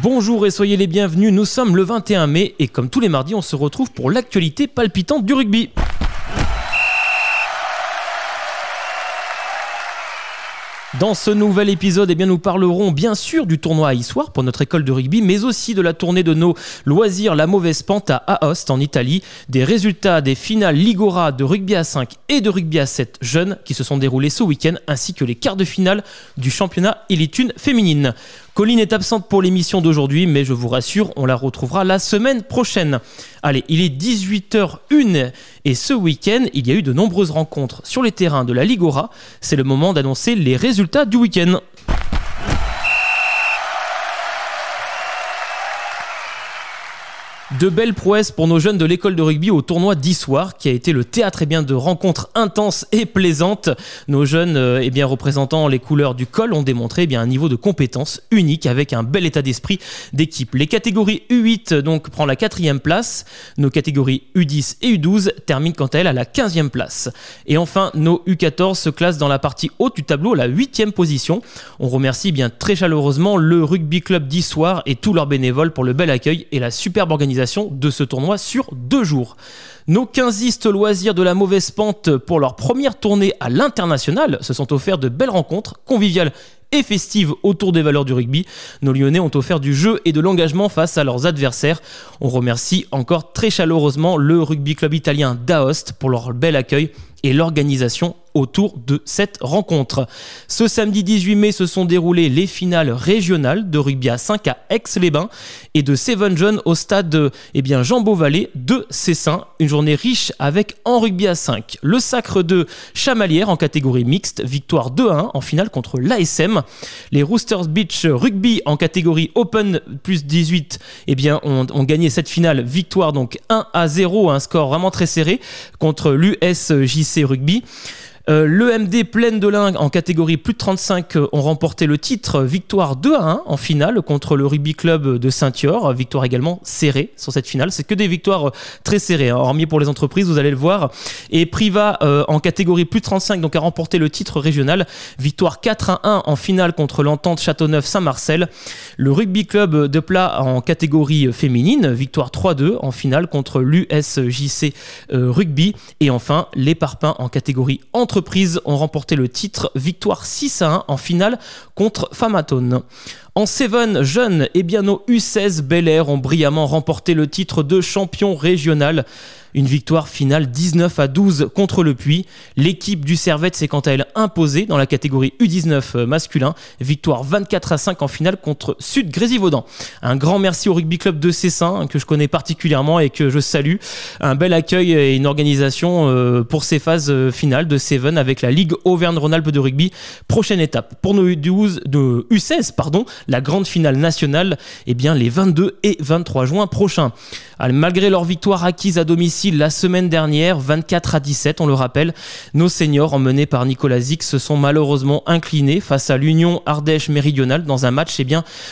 Bonjour et soyez les bienvenus, nous sommes le 21 mai et comme tous les mardis on se retrouve pour l'actualité palpitante du rugby. Dans ce nouvel épisode, nous parlerons bien sûr du tournoi à Issoire pour notre école de rugby, mais aussi de la tournée de nos loisirs, la mauvaise pente à Aoste en Italie, des résultats des finales Ligora de rugby à 5 et de rugby à 7 jeunes qui se sont déroulés ce week-end, ainsi que les quarts de finale du championnat Elite 1 féminine. Colline est absente pour l'émission d'aujourd'hui, mais je vous rassure, on la retrouvera la semaine prochaine. Allez, il est 18h01 et ce week-end, il y a eu de nombreuses rencontres sur les terrains de la Ligora. C'est le moment d'annoncer les résultats du week-end. De belles prouesses pour nos jeunes de l'école de rugby au tournoi d'Issoire qui a été le théâtre de rencontres intenses et plaisantes. Nos jeunes représentant les couleurs du col ont démontré un niveau de compétence unique avec un bel état d'esprit d'équipe. Les catégories U8 donc prend la 4e place. Nos catégories U10 et U12 terminent quant à elles à la 15e place. Et enfin, nos U14 se classent dans la partie haute du tableau à la 8e position. On remercie très chaleureusement le rugby club d'Issoire et tous leurs bénévoles pour le bel accueil et la superbe organisation de ce tournoi sur 2 jours. Nos 15istes loisirs de la mauvaise pente pour leur première tournée à l'international se sont offerts de belles rencontres conviviales et festives autour des valeurs du rugby. Nos Lyonnais ont offert du jeu et de l'engagement face à leurs adversaires. On remercie encore très chaleureusement le rugby club italien d'Aoste pour leur bel accueil et l'organisation autour de cette rencontre. Ce samedi 18 mai se sont déroulées les finales régionales de rugby à 5 à Aix-les-Bains et de Seven Jeunes au stade Jean Beauvalet de Cessin. Une journée riche avec en rugby à 5 le Sacre de Chamalières en catégorie mixte, victoire 2-1 en finale contre l'ASM. Les Roosters Beach Rugby en catégorie Open plus 18 ont gagné cette finale, victoire donc 1-0, un score vraiment très serré contre l'USJC Rugby. L'EMD Plaine de l'Ain en catégorie plus de 35 ont remporté le titre, victoire 2-1 en finale contre le rugby club de Saint-Yor, victoire également serrée sur cette finale. C'est que des victoires très serrées, hormis pour les entreprises, vous allez le voir. Et Priva en catégorie plus de 35 donc a remporté le titre régional, victoire 4-1 en finale contre l'Entente Châteauneuf-Saint-Marcel. Le rugby club de Plat en catégorie féminine, victoire 3-2 en finale contre l'USJC Rugby. Et enfin, les Parpins en catégorie entreprises ont remporté le titre, victoire 6-1 en finale contre Famatone. En Seven Jeunes, nos U16 Bel Air ont brillamment remporté le titre de champion régional. Une victoire finale 19-12 contre le Puy. L'équipe du Servette s'est quant à elle imposée dans la catégorie U19 masculin. Victoire 24-5 en finale contre Sud Grésivaudan. Un grand merci au rugby club de Cessin que je connais particulièrement et que je salue. Un bel accueil et une organisation pour ces phases finales de Seven avec la Ligue Auvergne-Rhône-Alpes de rugby. Prochaine étape pour nos U16, la grande finale nationale, les 22 et 23 juin prochains. Alors, malgré leur victoire acquise à domicile la semaine dernière, 24-17, on le rappelle, nos seniors, emmenés par Nicolas Zix, se sont malheureusement inclinés face à l'Union Ardèche Méridionale dans un match,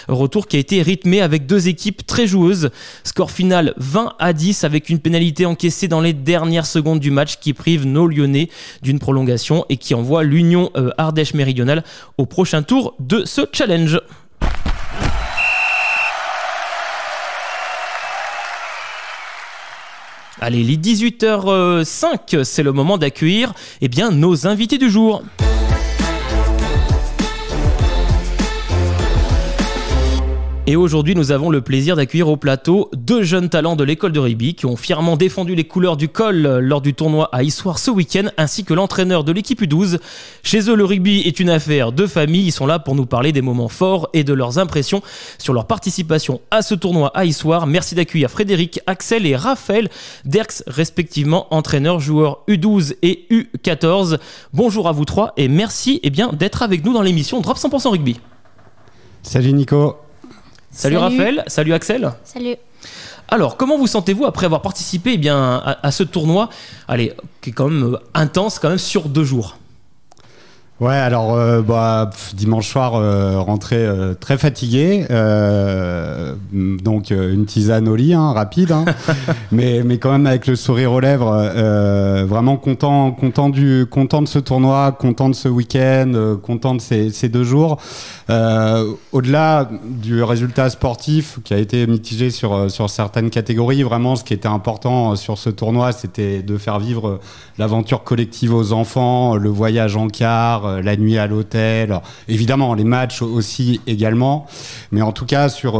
retour qui a été rythmé avec 2 équipes très joueuses. Score final 20-10 avec une pénalité encaissée dans les dernières secondes du match qui prive nos Lyonnais d'une prolongation et qui envoie l'Union Ardèche Méridionale au prochain tour de ce challenge. Allez, les 18h05, c'est le moment d'accueillir nos invités du jour. Et aujourd'hui, nous avons le plaisir d'accueillir au plateau 2 jeunes talents de l'école de rugby qui ont fièrement défendu les couleurs du col lors du tournoi à Issoire ce week-end, ainsi que l'entraîneur de l'équipe U12. Chez eux, le rugby est une affaire de famille. Ils sont là pour nous parler des moments forts et de leurs impressions sur leur participation à ce tournoi à Issoire. Merci d'accueillir Frédéric, Axel et Raphaël Derks, respectivement entraîneurs, joueurs U12 et U14. Bonjour à vous 3 et merci d'être avec nous dans l'émission Drop 100% Rugby. Salut Nico. Salut Raphaël, salut Axel. Salut. Alors, comment vous sentez-vous après avoir participé à ce tournoi, qui est quand même intense, sur 2 jours ? Ouais, alors dimanche soir, rentré très fatigué, donc une tisane au lit, rapide, mais quand même avec le sourire aux lèvres, vraiment content de ce tournoi, content de ce week-end, content de ces 2 jours. Au-delà du résultat sportif qui a été mitigé sur certaines catégories, vraiment ce qui était important sur ce tournoi, c'était de faire vivre l'aventure collective aux enfants, le voyage en car, la nuit à l'hôtel, évidemment les matchs aussi également, mais en tout cas sur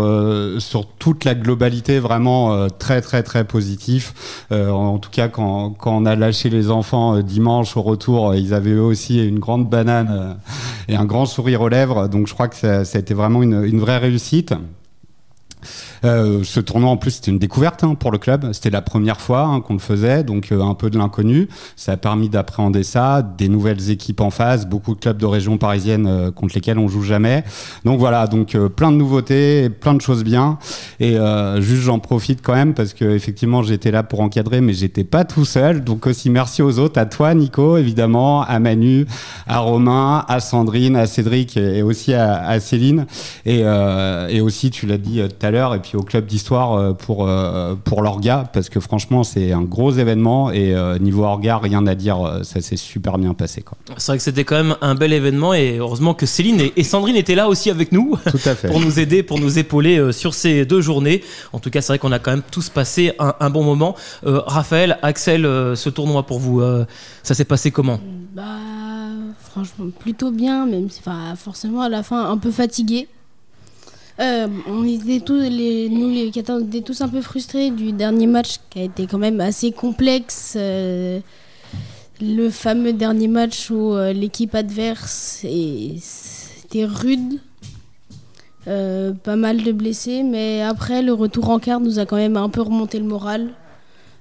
toute la globalité vraiment très très très positif. En tout cas quand on a lâché les enfants dimanche au retour, ils avaient eux aussi une grande banane et un grand sourire aux lèvres, donc je crois que ça a été vraiment une vraie réussite. Ce tournoi en plus c'était une découverte pour le club, c'était la première fois qu'on le faisait, donc un peu de l'inconnu. Ça a permis d'appréhender ça, des nouvelles équipes en face, beaucoup de clubs de région parisienne contre lesquels on joue jamais. Donc voilà, donc plein de nouveautés, plein de choses bien. Et juste j'en profite quand même parce que effectivement j'étais là pour encadrer, mais j'étais pas tout seul. Donc aussi merci aux autres, à toi Nico évidemment, à Manu, à Romain, à Sandrine, à Cédric et aussi à Céline. Et aussi tu l'as dit tout à l'heure, et puis au club d'histoire pour l'orga, parce que franchement c'est un gros événement et niveau orga rien à dire, ça s'est super bien passé quoi. C'est vrai que c'était quand même un bel événement et heureusement que Céline et Sandrine étaient là aussi avec nous. Tout à fait. Pour nous aider, pour nous épauler sur ces 2 journées. En tout cas c'est vrai qu'on a quand même tous passé un bon moment. Raphaël, Axel, ce tournoi pour vous, ça s'est passé comment? Franchement plutôt bien, même si forcément à la fin un peu fatigué. On était nous les 14, on était tous un peu frustrés du dernier match qui a été quand même assez complexe. Le fameux dernier match où l'équipe adverse c'était rude. Pas mal de blessés, mais après le retour en quart nous a quand même un peu remonté le moral.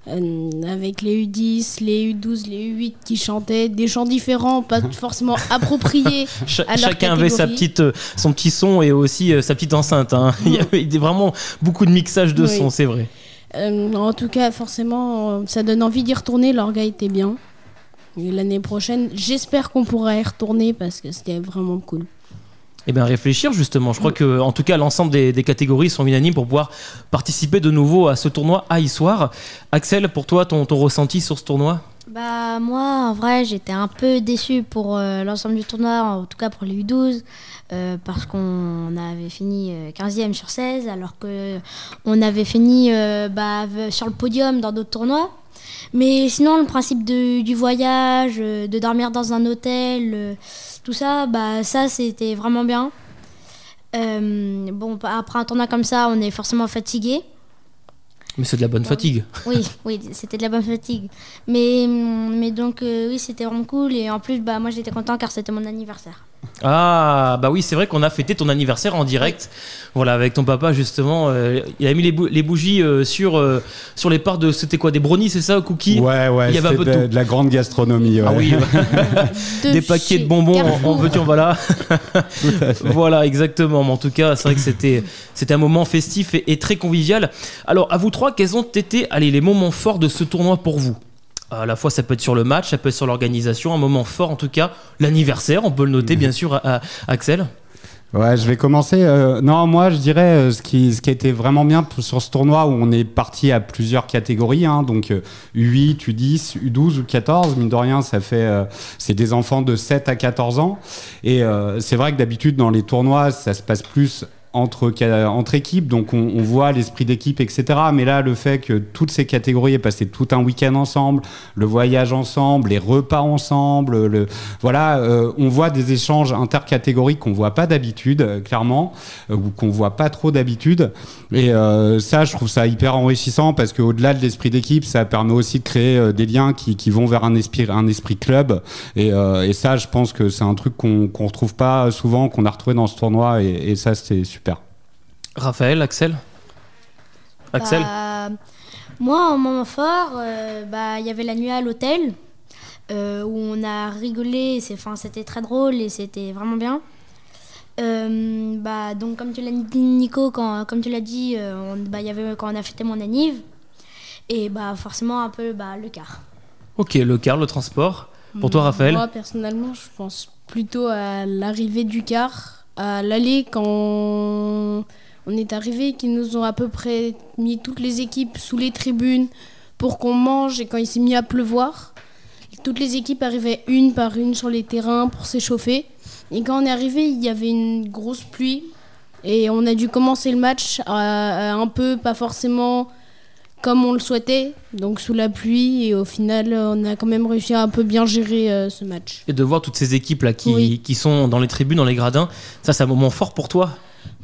Avec les U10, les U12, les U8 qui chantaient des chants différents, pas forcément appropriés à leur Chacun avait son petit son et aussi sa petite enceinte. Il y avait vraiment beaucoup de mixage de sons, c'est vrai. En tout cas, forcément, ça donne envie d'y retourner. L'orga était bien. Et l'année prochaine, j'espère qu'on pourra y retourner parce que c'était vraiment cool. Eh bien réfléchir justement, je crois que en tout cas l'ensemble des catégories sont unanimes pour pouvoir participer de nouveau à ce tournoi à Issoire. Axel, pour toi ton ressenti sur ce tournoi? Moi en vrai j'étais un peu déçu pour l'ensemble du tournoi, en tout cas pour les U12, parce qu'on avait fini 15e sur 16 alors qu'on avait fini sur le podium dans d'autres tournois. Mais sinon le principe du voyage, de dormir dans un hôtel, tout ça, ça c'était vraiment bien. Après un tournoi comme ça, on est forcément fatigué. Mais c'est de la bonne fatigue. Oui, c'était de la bonne fatigue. Mais donc oui, c'était vraiment cool. Et en plus, moi j'étais content car c'était mon anniversaire. Ah, oui, c'est vrai qu'on a fêté ton anniversaire en direct. Voilà, avec ton papa justement. Il a mis les bougies sur les parts de. C'était quoi, des brownies, c'est ça, cookies? Ouais, il y avait un peu de la grande gastronomie. Ouais. Ah oui, des paquets de bonbons en veux-tu, en voilà. Voilà, exactement. Mais en tout cas, c'est vrai que c'était un moment festif et très convivial. Alors, à vous trois, quels ont été les moments forts de ce tournoi pour vous? À la fois, ça peut être sur le match, ça peut être sur l'organisation, un moment fort en tout cas, l'anniversaire, on peut le noter bien sûr, à Axel. Ouais, je vais commencer. Non, moi, je dirais ce qui a été vraiment bien sur ce tournoi où on est parti à plusieurs catégories, donc U8, U10, U12 ou 14. Mine de rien, c'est des enfants de 7 à 14 ans. Et c'est vrai que d'habitude, dans les tournois, ça se passe plus entre équipes, donc on voit l'esprit d'équipe, etc. Mais là, le fait que toutes ces catégories aient passé tout un week-end ensemble, le voyage ensemble, les repas ensemble, on voit des échanges intercatégories qu'on voit pas d'habitude, clairement, ou qu'on voit pas trop d'habitude. Et ça, je trouve ça hyper enrichissant parce qu'au-delà de l'esprit d'équipe, ça permet aussi de créer des liens qui vont vers un esprit club. Et ça, je pense que c'est un truc qu'on retrouve pas souvent, qu'on a retrouvé dans ce tournoi. Et ça, c'est super. Raphaël, Axel. Moi, en moment fort, y avait la nuit à l'hôtel où on a rigolé. C'était très drôle et c'était vraiment bien. Donc, comme tu l'as dit, Nico, comme tu l'as dit, y avait quand on a fêté mon anniv et forcément un peu le car. Ok, le car, le transport. Pour toi, Raphaël? Moi, personnellement, je pense plutôt à l'arrivée du quart, à l'aller quand on est arrivé, qu'ils nous ont à peu près mis toutes les équipes sous les tribunes pour qu'on mange, et quand il s'est mis à pleuvoir, toutes les équipes arrivaient une par une sur les terrains pour s'échauffer. Et quand on est arrivé, il y avait une grosse pluie et on a dû commencer le match un peu, pas forcément comme on le souhaitait, donc sous la pluie, et au final on a quand même réussi à un peu bien gérer ce match. Et de voir toutes ces équipes là qui, Oui. qui sont dans les tribunes, dans les gradins, ça c'est un moment fort pour toi?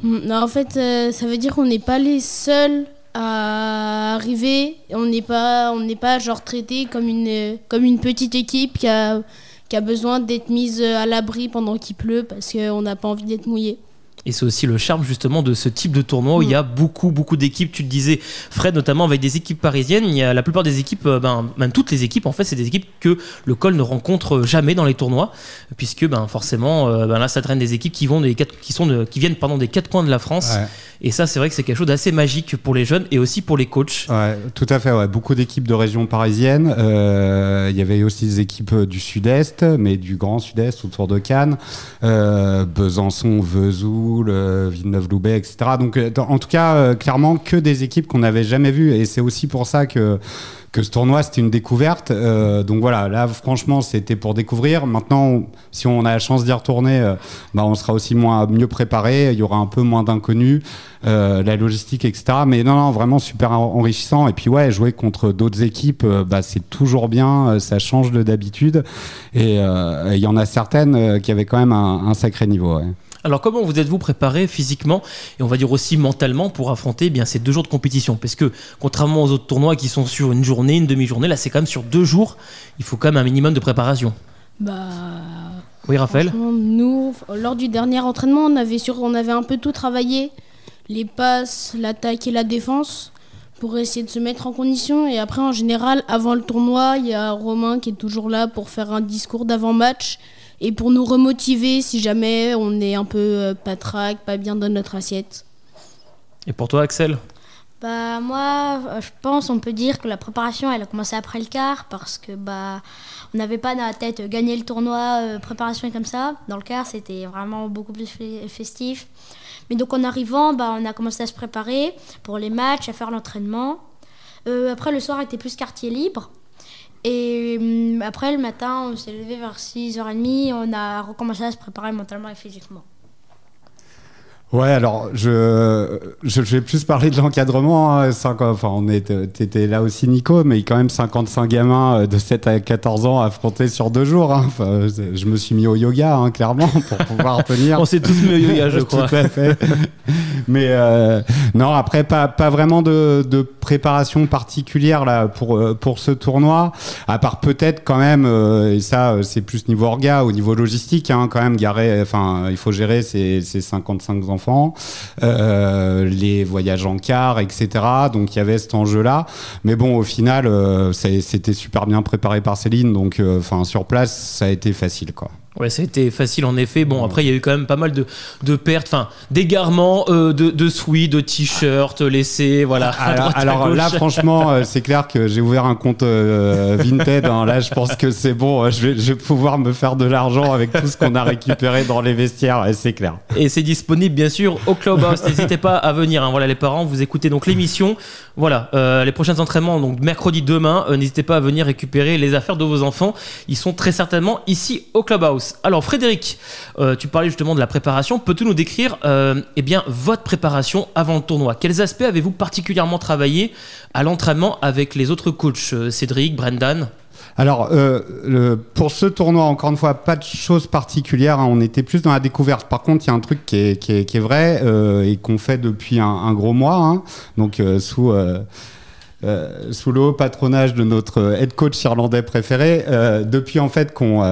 Non, en fait, ça veut dire qu'on n'est pas les seuls à arriver. On n'est pas genre traité comme une petite équipe qui a besoin d'être mise à l'abri pendant qu'il pleut parce qu'on n'a pas envie d'être mouillé. Et c'est aussi le charme justement de ce type de tournoi où il y a beaucoup d'équipes. Tu le disais, Fred, notamment avec des équipes parisiennes. Il y a la plupart des équipes, même toutes les équipes, en fait, c'est des équipes que le col ne rencontre jamais dans les tournois, puisque forcément, là, ça traîne des équipes qui viennent des quatre coins de la France. Ouais. Et ça, c'est vrai que c'est quelque chose d'assez magique pour les jeunes et aussi pour les coachs. Ouais, tout à fait. Ouais. Beaucoup d'équipes de région parisienne. Il y avait aussi des équipes du Sud-Est, mais du Grand Sud-Est autour de Cannes, Besançon, Vesoul, Villeneuve-Loubet, etc. Donc, en tout cas, clairement, que des équipes qu'on n'avait jamais vues. Et c'est aussi pour ça que ce tournoi, c'était une découverte. Donc voilà, là, franchement, c'était pour découvrir. Maintenant, si on a la chance d'y retourner, on sera aussi mieux préparé. Il y aura un peu moins d'inconnus, la logistique, etc. Mais non, vraiment super enrichissant. Et puis, ouais, jouer contre d'autres équipes, c'est toujours bien. Ça change d'habitude. Et il y en a certaines qui avaient quand même un sacré niveau. Ouais. Alors comment vous êtes-vous préparé physiquement et on va dire aussi mentalement pour affronter ces 2 jours de compétition? Parce que contrairement aux autres tournois qui sont sur une journée, une demi-journée, là c'est quand même sur 2 jours, il faut quand même un minimum de préparation. Oui, Raphaël? Nous, lors du dernier entraînement, on avait un peu tout travaillé, les passes, l'attaque et la défense, pour essayer de se mettre en condition. Et après, en général, avant le tournoi, il y a Romain qui est toujours là pour faire un discours d'avant-match et pour nous remotiver si jamais on est un peu patraque, pas bien dans notre assiette. Et pour toi, Axel? Moi, je pense, on peut dire que la préparation, elle a commencé après le quart parce que on n'avait pas dans la tête gagner le tournoi, préparation et comme ça. Dans le quart, c'était vraiment beaucoup plus festif. Mais donc en arrivant, on a commencé à se préparer pour les matchs, à faire l'entraînement. Après, le soir était plus quartier libre. Et après, le matin, on s'est levé vers 6h30, on a recommencé à se préparer mentalement et physiquement. Ouais, alors je vais plus parler de l'encadrement. T'étais là aussi, Nico, mais quand même 55 gamins de 7 à 14 ans affrontés sur 2 jours. Hein. Je me suis mis au yoga, clairement, pour pouvoir tenir. On s'est tous mis au yoga, je crois. Tout à fait. Mais non, après, pas vraiment de préparation particulière là pour ce tournoi, à part peut-être quand même, et ça c'est plus niveau orga, au niveau logistique, quand même, il faut gérer ces 55 enfants, les voyages en car, etc. Donc il y avait cet enjeu-là. Mais bon, au final, c'était super bien préparé par Céline. Donc sur place, ça a été facile, quoi. Ouais, ça a été facile en effet. Bon, après, il y a eu quand même pas mal de pertes, d'égarements, de sweats, de t-shirts laissés, voilà. Alors là, franchement, c'est clair que j'ai ouvert un compte Vinted. Là, je pense que c'est bon. Je vais pouvoir me faire de l'argent avec tout ce qu'on a récupéré dans les vestiaires, c'est clair. Et c'est disponible, bien sûr, au Clubhouse. N'hésitez pas à venir. Voilà, les parents, vous écoutez donc l'émission. Voilà, les prochains entraînements, donc mercredi demain. N'hésitez pas à venir récupérer les affaires de vos enfants. Ils sont très certainement ici au Clubhouse. Alors Frédéric, tu parlais justement de la préparation. Peux-tu nous décrire votre préparation avant le tournoi? Quels aspects avez-vous particulièrement travaillé à l'entraînement avec les autres coachs, Cédric, Brendan? Alors, pour ce tournoi, encore une fois, pas de choses particulières. On était plus dans la découverte. Par contre, il y a un truc qui est vrai et qu'on fait depuis un gros mois. Donc, sous le haut patronage de notre head coach irlandais préféré, depuis en fait qu'on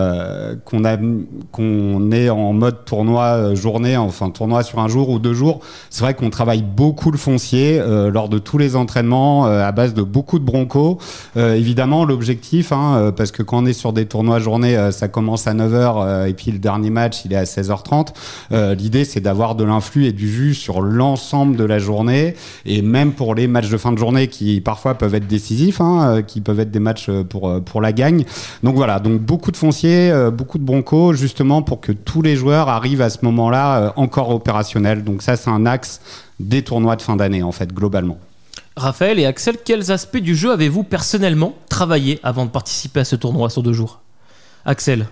est en mode tournoi journée, enfin tournoi sur 1 jour ou 2 jours, c'est vrai qu'on travaille beaucoup le foncier lors de tous les entraînements à base de beaucoup de broncos. Évidemment, l'objectif, parce que quand on est sur des tournois journée, ça commence à 9h et puis le dernier match, il est à 16h30. L'idée, c'est d'avoir de l'influx et du jus sur l'ensemble de la journée et même pour les matchs de fin de journée qui parfois peuvent être décisifs, qui peuvent être des matchs pour la gagne. Donc voilà, donc beaucoup de fonciers, beaucoup de broncos, justement pour que tous les joueurs arrivent à ce moment-là encore opérationnels. Donc ça, c'est un axe des tournois de fin d'année, en fait, globalement. Raphaël et Axel, quels aspects du jeu avez-vous personnellement travaillé avant de participer à ce tournoi sur 2 jours? Axel.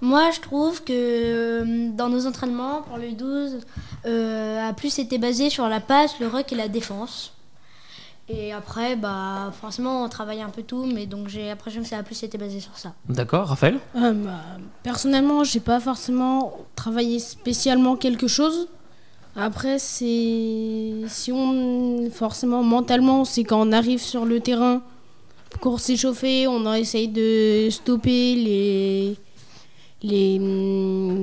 Moi, je trouve que dans nos entraînements pour le U12, a plus été basé sur la passe, le ruck et la défense. Et après, forcément, on travaille un peu tout, mais donc j'ai l'impression que ça a plus été basé sur ça. D'accord, Raphaël? Personnellement, j'ai pas forcément travaillé spécialement quelque chose. Après, forcément, mentalement, c'est quand on arrive sur le terrain pour s'échauffer, on essaye de stopper les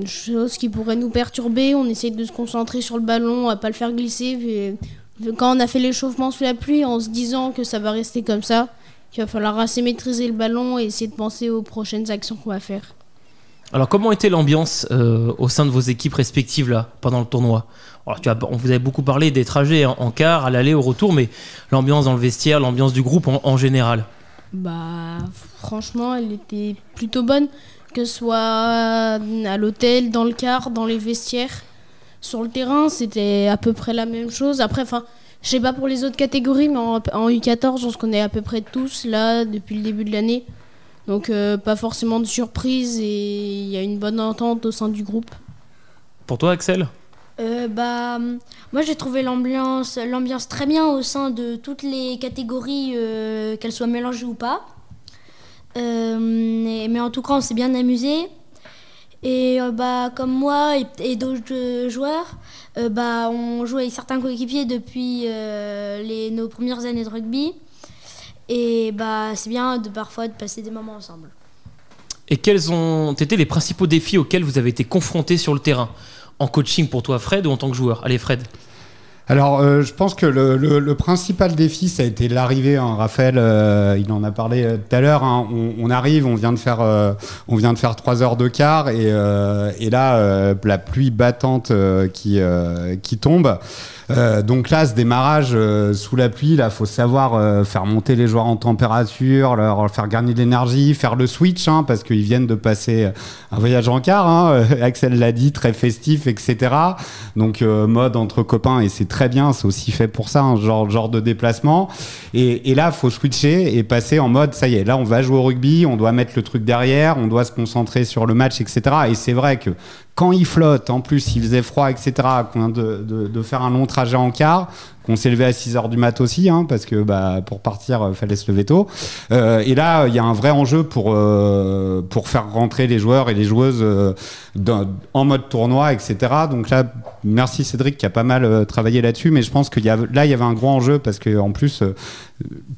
choses qui pourraient nous perturber, on essaye de se concentrer sur le ballon, à pas le faire glisser. Quand on a fait l'échauffement sous la pluie, en se disant que ça va rester comme ça, qu'il va falloir assez maîtriser le ballon et essayer de penser aux prochaines actions qu'on va faire. Alors, comment était l'ambiance au sein de vos équipes respectives là, pendant le tournoi? Alors, on vous avez beaucoup parlé des trajets en car, à l'aller, au retour, mais l'ambiance dans le vestiaire, l'ambiance du groupe en général? Franchement, elle était plutôt bonne, que ce soit à l'hôtel, dans le car, dans les vestiaires. Sur le terrain, c'était à peu près la même chose. Après, je sais pas pour les autres catégories, mais en U14, on se connaît à peu près tous, là, depuis le début de l'année. Donc, pas forcément de surprise et il y a une bonne entente au sein du groupe. Pour toi, Axel? Moi, j'ai trouvé l'ambiance très bien au sein de toutes les catégories, qu'elles soient mélangées ou pas. Mais en tout cas, on s'est bien amusé. Et comme moi et d'autres joueurs, on joue avec certains coéquipiers depuis nos premières années de rugby. Et c'est bien parfois de passer des moments ensemble. Et quels ont été les principaux défis auxquels vous avez été confrontés sur le terrain? En coaching pour toi, Fred, ou en tant que joueur? Allez, Fred. Alors, je pense que le principal défi, ça a été l'arrivée. Raphaël, il en a parlé tout à l'heure. On arrive, on vient de faire 3 heures de quart, et là, la pluie battante qui tombe. Donc là, ce démarrage sous la pluie, là, faut savoir faire monter les joueurs en température, leur faire gagner de l'énergie, faire le switch, parce qu'ils viennent de passer un voyage en car. Axel l'a dit, très festif, etc. Donc mode entre copains, et c'est très bien, c'est aussi fait pour ça, genre de déplacement. Et là, faut switcher et passer en mode, ça y est, là, on va jouer au rugby, on doit mettre le truc derrière, on doit se concentrer sur le match, etc. Et c'est vrai que quand il flotte, en plus il faisait froid, etc., qu'on vient de faire un long trajet en car, qu'on s'est levé à 6h du mat aussi, parce que pour partir, fallait se lever tôt. Et là, il y a un vrai enjeu pour faire rentrer les joueurs et les joueuses en mode tournoi, etc. Donc là, merci Cédric qui a pas mal travaillé là-dessus, mais je pense qu'il y avait un gros enjeu, parce qu'en plus,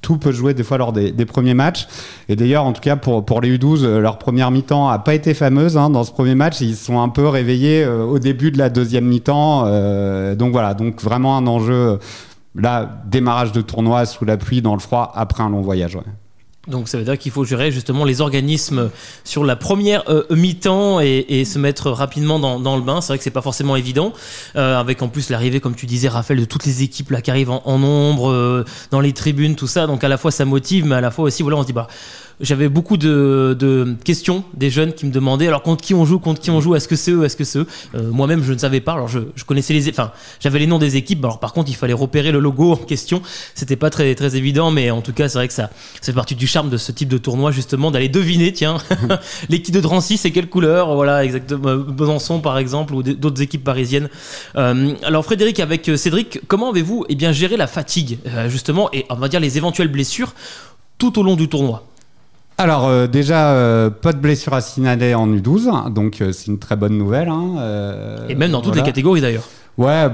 tout peut jouer des fois lors des premiers matchs. Et d'ailleurs, en tout cas, pour les U12, leur première mi-temps n'a pas été fameuse. Dans ce premier match, ils se sont un peu réveillés au début de la deuxième mi-temps. Donc voilà, donc vraiment un enjeu. Là, démarrage de tournoi sous la pluie, dans le froid, après un long voyage. Ouais. Donc ça veut dire qu'il faut gérer justement les organismes sur la première mi-temps et se mettre rapidement dans le bain. C'est vrai que c'est pas forcément évident, avec en plus l'arrivée, comme tu disais Raphaël, de toutes les équipes là qui arrivent en nombre dans les tribunes, tout ça. Donc à la fois ça motive, mais à la fois aussi on se dit j'avais beaucoup de questions des jeunes qui me demandaient alors contre qui on joue, est-ce que c'est eux, moi-même je ne savais pas. Alors je connaissais j'avais les noms des équipes, alors par contre il fallait repérer le logo en question, c'était pas très, très évident, mais en tout cas c'est vrai que ça fait partie du charme de ce type de tournoi, justement, d'aller deviner, tiens, l'équipe de Drancy c'est quelle couleur, voilà, exactement, Besançon par exemple, ou d'autres équipes parisiennes. Alors Frédéric, avec Cédric, comment avez-vous géré la fatigue justement, et on va dire les éventuelles blessures tout au long du tournoi? Alors déjà, pas de blessure à signaler en U12, donc c'est une très bonne nouvelle. Et même dans toutes les catégories d'ailleurs. Ouais,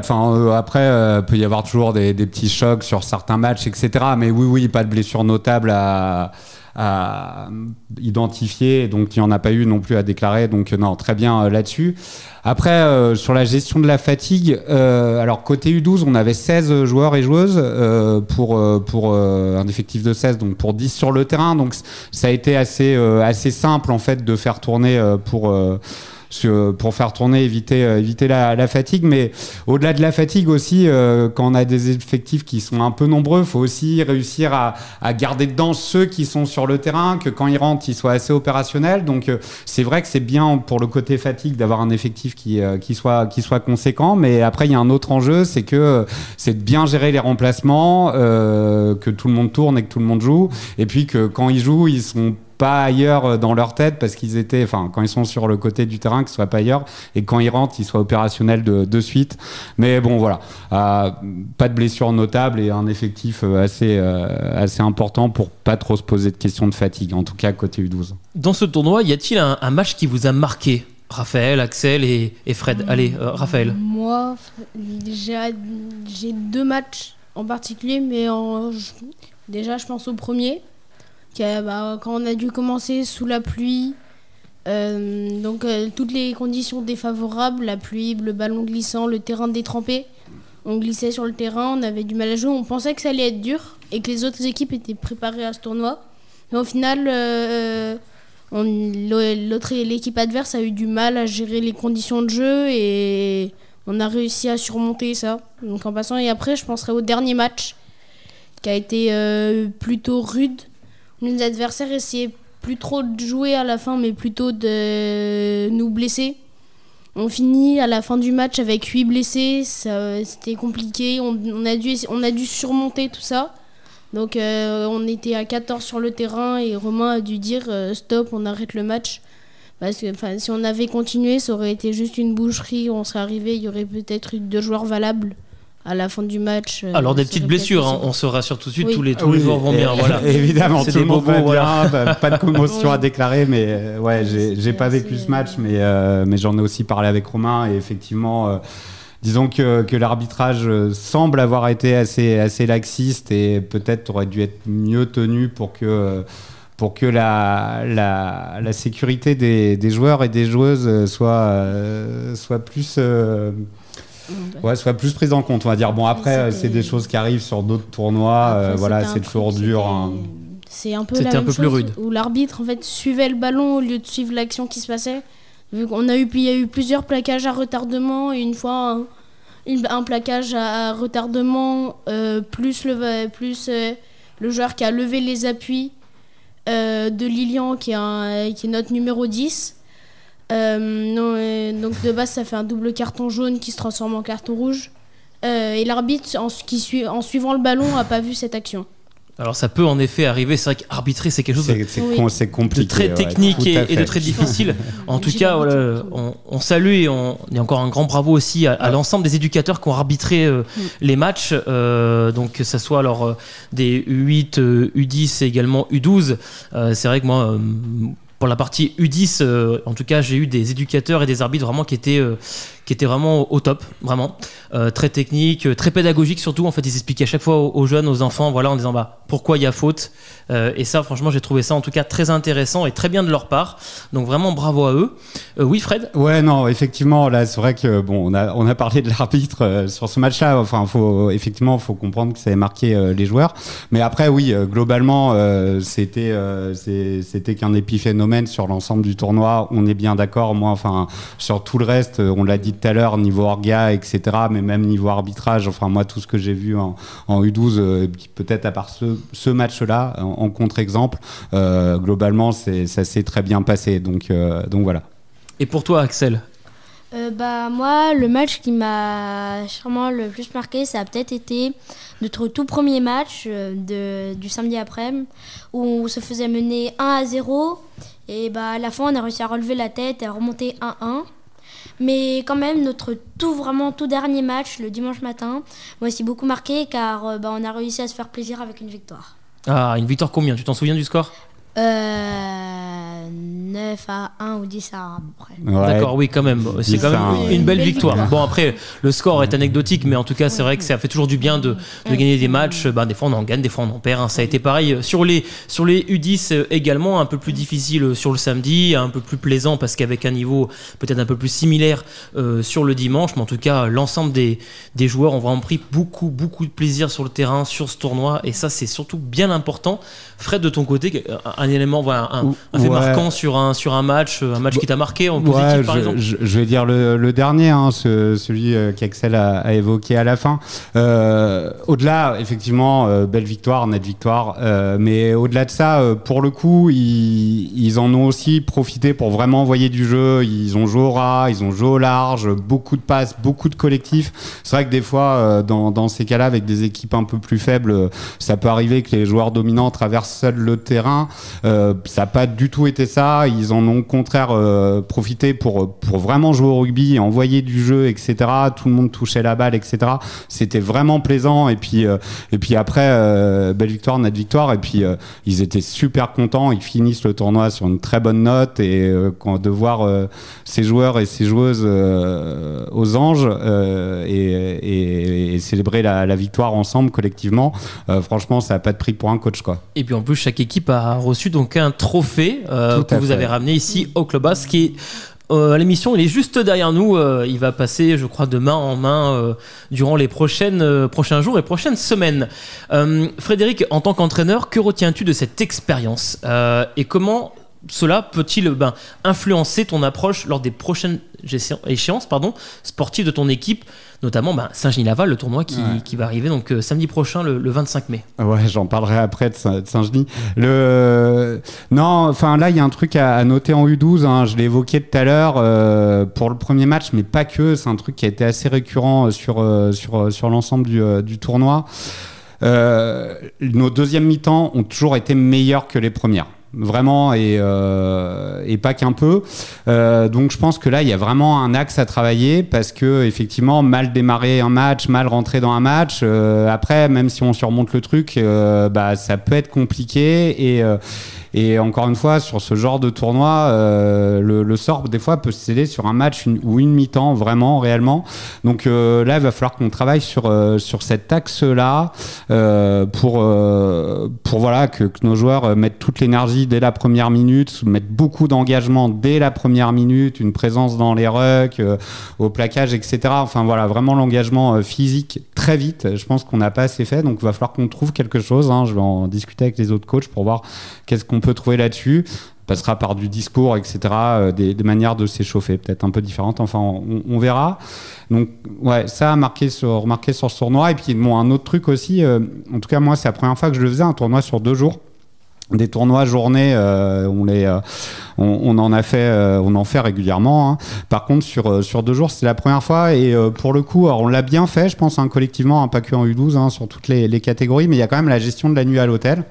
après, peut y avoir toujours des petits chocs sur certains matchs, etc. Mais oui, pas de blessure notable à identifier, donc il n'y en a pas eu non plus à déclarer, donc non, très bien là-dessus. Après, sur la gestion de la fatigue, alors côté U12, on avait 16 joueurs et joueuses pour un effectif de 16, donc pour 10 sur le terrain, donc ça a été assez simple en fait de faire tourner pour faire tourner, éviter la fatigue. Mais au-delà de la fatigue aussi, quand on a des effectifs qui sont un peu nombreux, il faut aussi réussir à garder dedans ceux qui sont sur le terrain, que quand ils rentrent, ils soient assez opérationnels. Donc c'est vrai que c'est bien pour le côté fatigue d'avoir un effectif qui soit conséquent. Mais après, il y a un autre enjeu, c'est de bien gérer les remplacements, que tout le monde tourne et que tout le monde joue. Et puis que quand ils jouent, ils sont pas ailleurs dans leur tête parce qu'ils étaient, quand ils sont sur le côté du terrain, qu'ils soient pas ailleurs, et quand ils rentrent, ils soient opérationnels de suite. Mais bon, voilà, pas de blessures notables et un effectif assez important pour pas trop se poser de questions de fatigue, en tout cas côté U12. Dans ce tournoi, y a-t-il un match qui vous a marqué, Raphaël, Axel et Fred? Allez, Raphaël. Moi, j'ai 2 matchs en particulier, mais déjà je pense au premier. Quand on a dû commencer sous la pluie, toutes les conditions défavorables, la pluie, le ballon glissant, le terrain détrempé, on glissait sur le terrain, on avait du mal à jouer, on pensait que ça allait être dur et que les autres équipes étaient préparées à ce tournoi. Mais au final, l'équipe adverse a eu du mal à gérer les conditions de jeu et on a réussi à surmonter ça. Donc en passant, et après je penserai au dernier match qui a été plutôt rude. Les adversaires essayaient plus trop de jouer à la fin, mais plutôt de nous blesser. On finit à la fin du match avec 8 blessés, c'était compliqué, on a dû surmonter tout ça. Donc on était à 14 sur le terrain et Romain a dû dire stop, on arrête le match. Parce que si on avait continué, ça aurait été juste une boucherie, on serait arrivé, il y aurait peut-être eu 2 joueurs valables à la fin du match. Alors des petites blessures, on se rassure tout de suite, tous les joueurs vont bien. Voilà. Évidemment, c'est tout le monde va bien, voilà. pas de commotion à déclarer, mais j'ai pas vécu ce match, mais j'en ai aussi parlé avec Romain, et effectivement, disons que l'arbitrage semble avoir été assez laxiste et peut-être aurait dû être mieux tenu pour que la sécurité des joueurs et des joueuses soit plus... soit plus prise en compte, on va dire. Bon, après, c'est des choses qui arrivent sur d'autres tours,nois. C'est toujours dur. C'est un peu la même chose, plus rude. Où l'arbitre, en fait, suivait le ballon au lieu de suivre l'action qui se passait. Vu qu'il y a eu plusieurs plaquages à retardement, et une fois, un plaquage à retardement, plus le joueur qui a levé les appuis de Lilian, qui est notre numéro 10. Donc de base ça fait un double carton jaune qui se transforme en carton rouge, et l'arbitre en suivant le ballon a pas vu cette action. Alors ça peut en effet arriver, c'est vrai qu'arbitrer c'est quelque chose c'est compliqué, de très technique et de très difficile. En tout cas, on salue et encore un grand bravo aussi à l'ensemble des éducateurs qui ont arbitré les matchs, donc que ce soit alors des U8, U10 et également U12. C'est vrai que moi... pour la partie U10, en tout cas, j'ai eu des éducateurs et des arbitres vraiment qui étaient vraiment au top, vraiment. Très technique, très pédagogique surtout. En fait, ils expliquaient à chaque fois aux jeunes, aux enfants, voilà, en disant pourquoi il y a faute. Et ça, franchement, j'ai trouvé ça en tout cas très intéressant et très bien de leur part. Donc vraiment, bravo à eux. Oui, Fred ? Ouais, non, effectivement, là, c'est vrai que on a parlé de l'arbitre sur ce match-là. Enfin, faut comprendre que ça avait marqué les joueurs. Mais après, oui, globalement, c'était qu'un épiphénomène sur l'ensemble du tournoi. On est bien d'accord. Moi, enfin, sur tout le reste, on l'a dit tout à l'heure, niveau orga, etc., mais même niveau arbitrage, enfin moi tout ce que j'ai vu en U12, peut-être à part ce match-là, en contre-exemple, globalement ça s'est très bien passé, donc voilà. Et pour toi, Axel ? Moi, le match qui m'a sûrement le plus marqué, ça a peut-être été notre tout premier match du samedi après-midi, où on se faisait mener 1-0, et à la fin on a réussi à relever la tête et à remonter 1-1. Mais quand même, notre tout dernier match, le dimanche matin, m'a aussi beaucoup marqué, car on a réussi à se faire plaisir avec une victoire. Ah, une victoire combien ? Tu t'en souviens du score ? 9-1 ou 10-1 à peu près. Ouais. D'accord, oui, quand même. C'est quand même une belle victoire. Bon, après, le score est anecdotique, mais en tout cas, c'est vrai que ça fait toujours du bien de gagner des matchs. Des fois, on en gagne, des fois, on en perd. Ça a été pareil sur les U10 également, un peu plus difficile sur le samedi, un peu plus plaisant parce qu'avec un niveau peut-être un peu plus similaire sur le dimanche. Mais en tout cas, l'ensemble des joueurs ont vraiment pris beaucoup de plaisir sur le terrain, sur ce tournoi. Et ça, c'est surtout bien important. Fred, de ton côté, un élément, un fait marquant sur sur un match qui t'a marqué en positif par exemple. Je vais dire le dernier, hein, celui qu'Axel a évoqué à la fin. Au-delà, effectivement, belle victoire, nette victoire, mais au-delà de ça, pour le coup, ils en ont aussi profité pour vraiment envoyer du jeu. Ils ont joué au ras, ils ont joué au large, beaucoup de passes, beaucoup de collectifs. C'est vrai que des fois, dans ces cas-là, avec des équipes un peu plus faibles, ça peut arriver que les joueurs dominants traversent seuls le terrain. Ça n'a pas du tout été ça. Ils en ont au contraire profité pour vraiment jouer au rugby, envoyer du jeu, etc. Tout le monde touchait la balle, etc. C'était vraiment plaisant. Et puis après, belle victoire, nette victoire. Et puis ils étaient super contents. Ils finissent le tournoi sur une très bonne note. Et de voir ces joueurs et ces joueuses aux anges et célébrer la victoire ensemble collectivement, franchement, ça n'a pas de prix pour un coach, quoi. Et puis en plus, chaque équipe a reçu donc un trophée que vous avez ramené ici au Clubhouse, qui est à l'émission, il est juste derrière nous. Il va passer, je crois, de main en main durant les prochains jours et prochaines semaines. Frédéric, en tant qu'entraîneur, que retiens-tu de cette expérience et comment cela peut-il influencer ton approche lors des prochaines échéances sportives de ton équipe, notamment Saint-Genis-Laval, le tournoi qui va arriver donc samedi prochain, le 25 mai. Ouais, j'en parlerai après de Saint-Genis. Non, enfin là, il y a un truc à noter en U12, hein, je l'ai évoqué tout à l'heure pour le premier match, mais pas que, c'est un truc qui a été assez récurrent sur l'ensemble du tournoi. Nos deuxièmes mi-temps ont toujours été meilleurs que les premières. Vraiment, et pas qu'un peu. Donc je pense que là il y a vraiment un axe à travailler, parce que effectivement, mal démarrer un match, mal rentrer dans un match, après même si on surmonte le truc, ça peut être compliqué. Et encore une fois, sur ce genre de tournoi, le sort, des fois, peut se sceller sur un match ou une mi-temps, vraiment, réellement. Donc là, il va falloir qu'on travaille sur cet axe-là pour voilà, que nos joueurs mettent toute l'énergie dès la première minute, mettent beaucoup d'engagement dès la première minute, une présence dans les rucks, au plaquage, etc. Enfin voilà, vraiment l'engagement physique très vite. Je pense qu'on n'a pas assez fait, donc il va falloir qu'on trouve quelque chose. Hein. Je vais en discuter avec les autres coachs pour voir qu'est-ce qu'on peut trouver là-dessus. Passera par du discours, etc., des manières de s'échauffer peut-être un peu différentes, enfin on verra. Donc ouais, ça a remarqué sur ce tournoi. Et puis un autre truc aussi, en tout cas moi c'est la première fois que je le faisais, un tournoi sur 2 jours. Des tournois journée, on en fait régulièrement, hein. Par contre sur 2 jours c'est la première fois, et pour le coup alors, on l'a bien fait, je pense, hein, collectivement, hein, pas que en U12, hein, sur toutes les catégories, mais il y a quand même la gestion de la nuit à l'hôtel.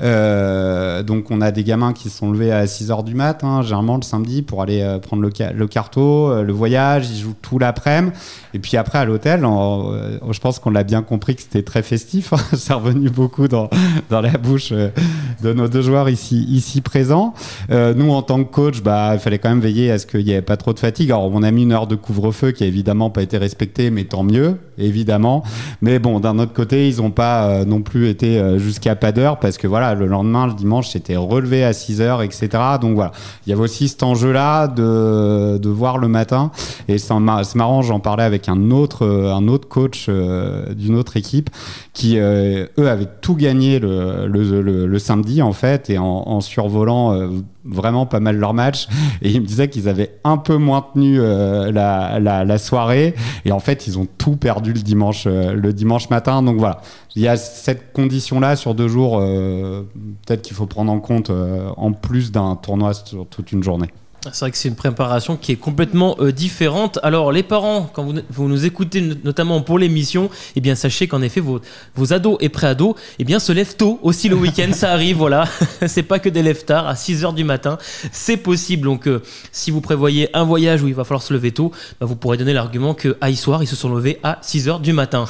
Donc on a des gamins qui se sont levés à 6h du mat, hein, généralement le samedi, pour aller prendre le carto, le voyage, ils jouent tout l'après-midi, et puis après à l'hôtel, je pense qu'on l'a bien compris que c'était très festif, hein. C'est revenu beaucoup dans la bouche de nos 2 joueurs ici présents. Nous en tant que coach, il fallait quand même veiller à ce qu'il n'y ait pas trop de fatigue. Alors on a mis une heure de couvre-feu qui a évidemment pas été respectée, mais tant mieux, évidemment. Mais bon, d'un autre côté, ils n'ont pas non plus été jusqu'à pas d'heure, parce que voilà, le lendemain, le dimanche, c'était relevé à 6h, etc. Donc voilà, il y avait aussi cet enjeu-là de voir le matin. Et c'est marrant, j'en parlais avec un autre coach d'une autre équipe qui, eux, avaient tout gagné le samedi, en fait, et en survolant vraiment pas mal leur match, et ils me disaient qu'ils avaient un peu moins tenu la soirée, et en fait ils ont tout perdu le dimanche matin. Donc voilà, il y a cette condition là sur 2 jours, peut-être qu'il faut prendre en compte, en plus d'un tournoi sur toute une journée. C'est vrai que c'est une préparation qui est complètement différente. Alors les parents, quand vous nous écoutez notamment pour l'émission, eh bien sachez qu'en effet vos ados et pré-ados se lèvent tôt aussi le week-end, ça arrive, voilà. C'est pas que des lève tard, à 6h du matin, c'est possible. Donc si vous prévoyez un voyage où il va falloir se lever tôt, vous pourrez donner l'argument que hier ils se sont levés à 6h du matin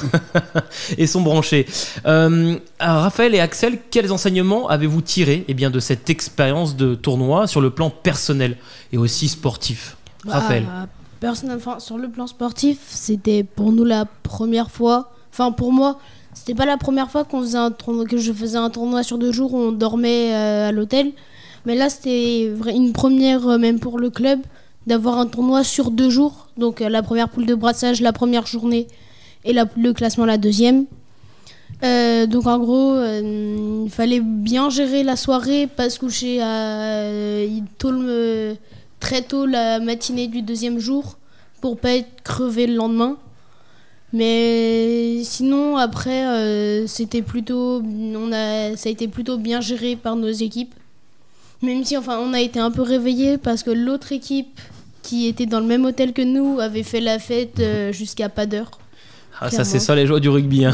et sont branchés. Raphaël et Axel, quels enseignements avez-vous tirés de cette expérience de tournoi sur le plan personnel et aussi sportif? Raphaël. Personnellement, sur le plan sportif, c'était pour nous la première fois. Enfin, pour moi, c'était pas la première fois que je faisais un tournoi sur 2 jours où on dormait à l'hôtel. Mais là, c'était une première, même pour le club, d'avoir un tournoi sur 2 jours. Donc, la première poule de brassage, la première journée, et le classement, la deuxième. Donc en gros, il fallait bien gérer la soirée, pas se coucher très tôt la matinée du deuxième jour pour pas être crevé le lendemain. Mais sinon après, ça a été plutôt bien géré par nos équipes. Même si on a été un peu réveillés parce que l'autre équipe qui était dans le même hôtel que nous avait fait la fête jusqu'à pas d'heure. Ah, ça c'est ça les joies du rugby. Hein.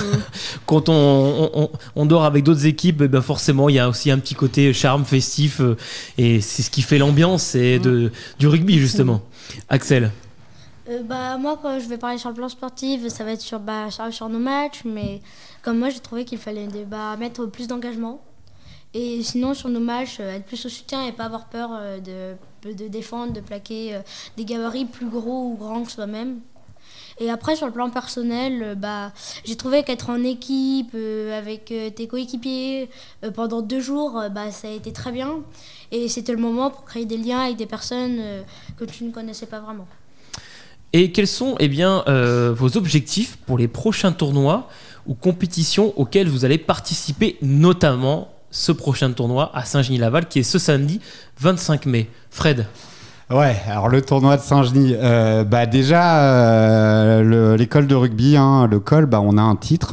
Quand on dort avec d'autres équipes, ben forcément il y a aussi un petit côté charme festif et c'est ce qui fait l'ambiance du rugby justement. Axel. Moi quand je vais parler sur le plan sportif, ça va être sur nos matchs, mais comme moi j'ai trouvé qu'il fallait mettre plus d'engagement. Et sinon sur nos matchs, être plus au soutien et pas avoir peur de défendre, de plaquer des gabarits plus gros ou grands que soi-même. Et après sur le plan personnel, j'ai trouvé qu'être en équipe avec tes coéquipiers pendant 2 jours, ça a été très bien. Et c'était le moment pour créer des liens avec des personnes que tu ne connaissais pas vraiment. Et quels sont vos objectifs pour les prochains tournois ou compétitions auxquels vous allez participer, notamment ce prochain tournoi à Saint-Genis-Laval qui est ce samedi 25 mai. Fred. Ouais, alors le tournoi de Saint-Genis, l'école de rugby, le COL, on a un titre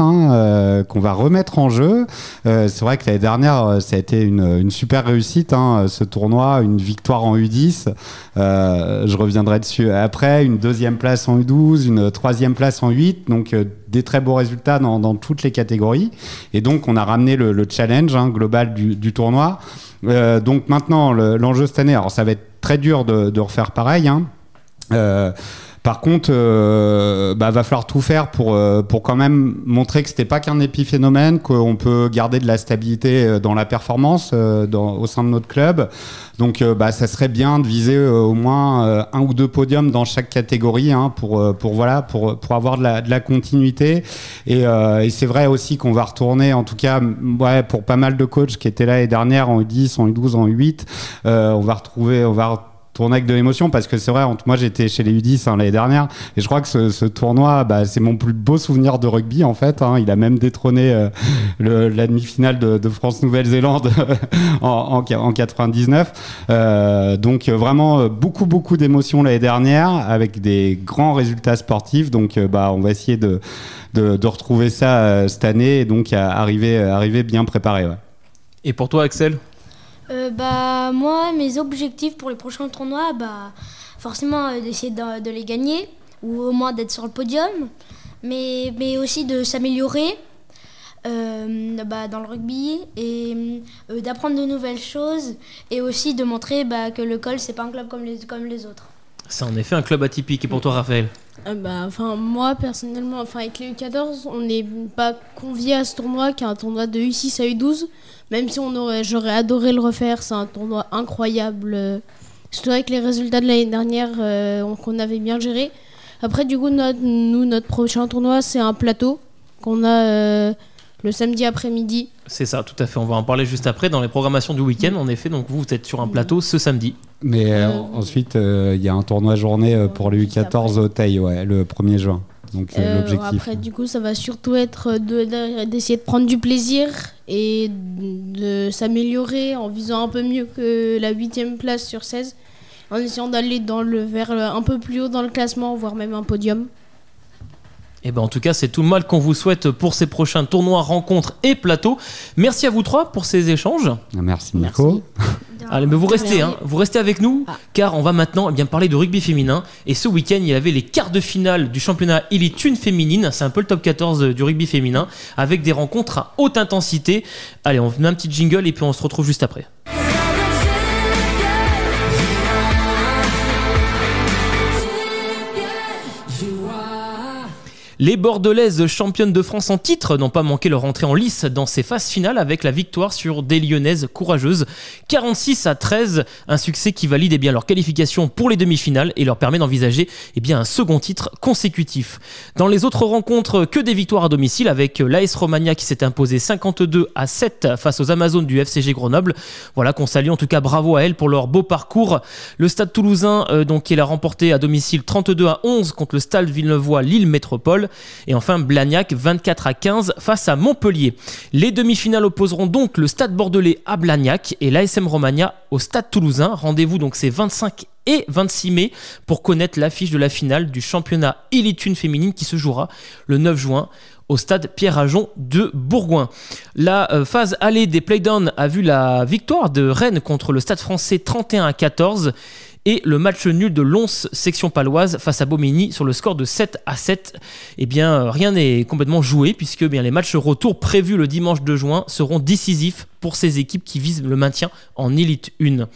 qu'on va remettre en jeu. C'est vrai que l'année dernière, ça a été une super réussite, ce tournoi, une victoire en U10. Je reviendrai dessus après, une 2e place en U12, une 3e place en U8, donc des très beaux résultats dans toutes les catégories. Et donc, on a ramené le challenge global du tournoi. Donc maintenant, l'enjeu cette année, alors ça va être très dur de refaire pareil. Par contre, va falloir tout faire pour quand même montrer que c'était pas qu'un épiphénomène, qu'on peut garder de la stabilité dans la performance au sein de notre club. Donc, ça serait bien de viser au moins 1 ou 2 podiums dans chaque catégorie pour avoir de la continuité. Et c'est vrai aussi qu'on va retourner, en tout cas, pour pas mal de coachs qui étaient là l'année dernière en U10, en U12, en U8, on va tourner avec de l'émotion parce que c'est vrai, moi j'étais chez les U10 l'année dernière et je crois que ce tournoi, c'est mon plus beau souvenir de rugby en fait. Il a même détrôné la demi-finale de France-Nouvelle-Zélande en 99. Donc vraiment beaucoup d'émotions l'année dernière avec des grands résultats sportifs. Donc on va essayer de retrouver ça cette année et donc arriver bien préparé. Ouais. Et pour toi, Axel? Moi, mes objectifs pour les prochains tournois, forcément d'essayer de les gagner ou au moins d'être sur le podium, mais aussi de s'améliorer dans le rugby et d'apprendre de nouvelles choses et aussi de montrer que le COL c'est pas un club comme les autres. C'est en effet un club atypique. Et pour toi, Raphaël? Moi personnellement, avec les U14, on n'est pas convié à ce tournoi qui est un tournoi de U6 à U12. Même si j'aurais adoré le refaire, c'est un tournoi incroyable. Surtout avec les résultats de l'année dernière qu'on avait bien géré. Après, du coup, notre prochain tournoi, c'est un plateau qu'on a le samedi après-midi. C'est ça, tout à fait. On va en parler juste après dans les programmations du week-end. En effet, donc vous êtes sur un plateau ce samedi. Mais ensuite, il y a un tournoi journée pour les U14 au Teil, le 1er juin. Donc l'objectif. Après, du coup, ça va surtout être d'essayer de prendre du plaisir et de s'améliorer en visant un peu mieux que la 8e place sur 16, en essayant d'aller vers un peu plus haut dans le classement, voire même un podium. Et en tout cas, c'est tout le mal qu'on vous souhaite pour ces prochains tournois, rencontres et plateaux. Merci à vous 3 pour ces échanges. Merci Nico. Allez, mais vous restez avec nous, car on va maintenant parler de rugby féminin. Et ce week-end, il y avait les quarts de finale du championnat Elite 1 féminine. C'est un peu le top 14 du rugby féminin, avec des rencontres à haute intensité. Allez, on met un petit jingle et puis on se retrouve juste après. Les Bordelaises, championnes de France en titre, n'ont pas manqué leur entrée en lice dans ces phases finales avec la victoire sur des Lyonnaises courageuses. 46-13, un succès qui valide leur qualification pour les demi-finales et leur permet d'envisager un second titre consécutif. Dans les autres rencontres, que des victoires à domicile avec l'AS Romagna qui s'est imposée 52-7 face aux Amazones du FCG Grenoble. Voilà qu'on salue, en tout cas bravo à elles pour leur beau parcours. Le Stade Toulousain qui l'a remporté à domicile 32-11 contre le Stade Villeneuvois Lille Métropole. l'école. Et enfin, Blagnac 24-15 face à Montpellier. Les demi-finales opposeront donc le Stade Bordelais à Blagnac et l'ASM Romagna au Stade Toulousain. Rendez-vous donc c'est 25 et 26 mai pour connaître l'affiche de la finale du championnat Elite 1 féminine qui se jouera le 9 juin au stade Pierre-Ajon de Bourgoin. La phase allée des playdowns a vu la victoire de Rennes contre le Stade Français 31-14 et le match nul de Lons section paloise face à Bomigny sur le score de 7-7. Eh bien, rien n'est complètement joué puisque les matchs retour prévus le dimanche 2 juin seront décisifs pour ces équipes qui visent le maintien en Elite 1.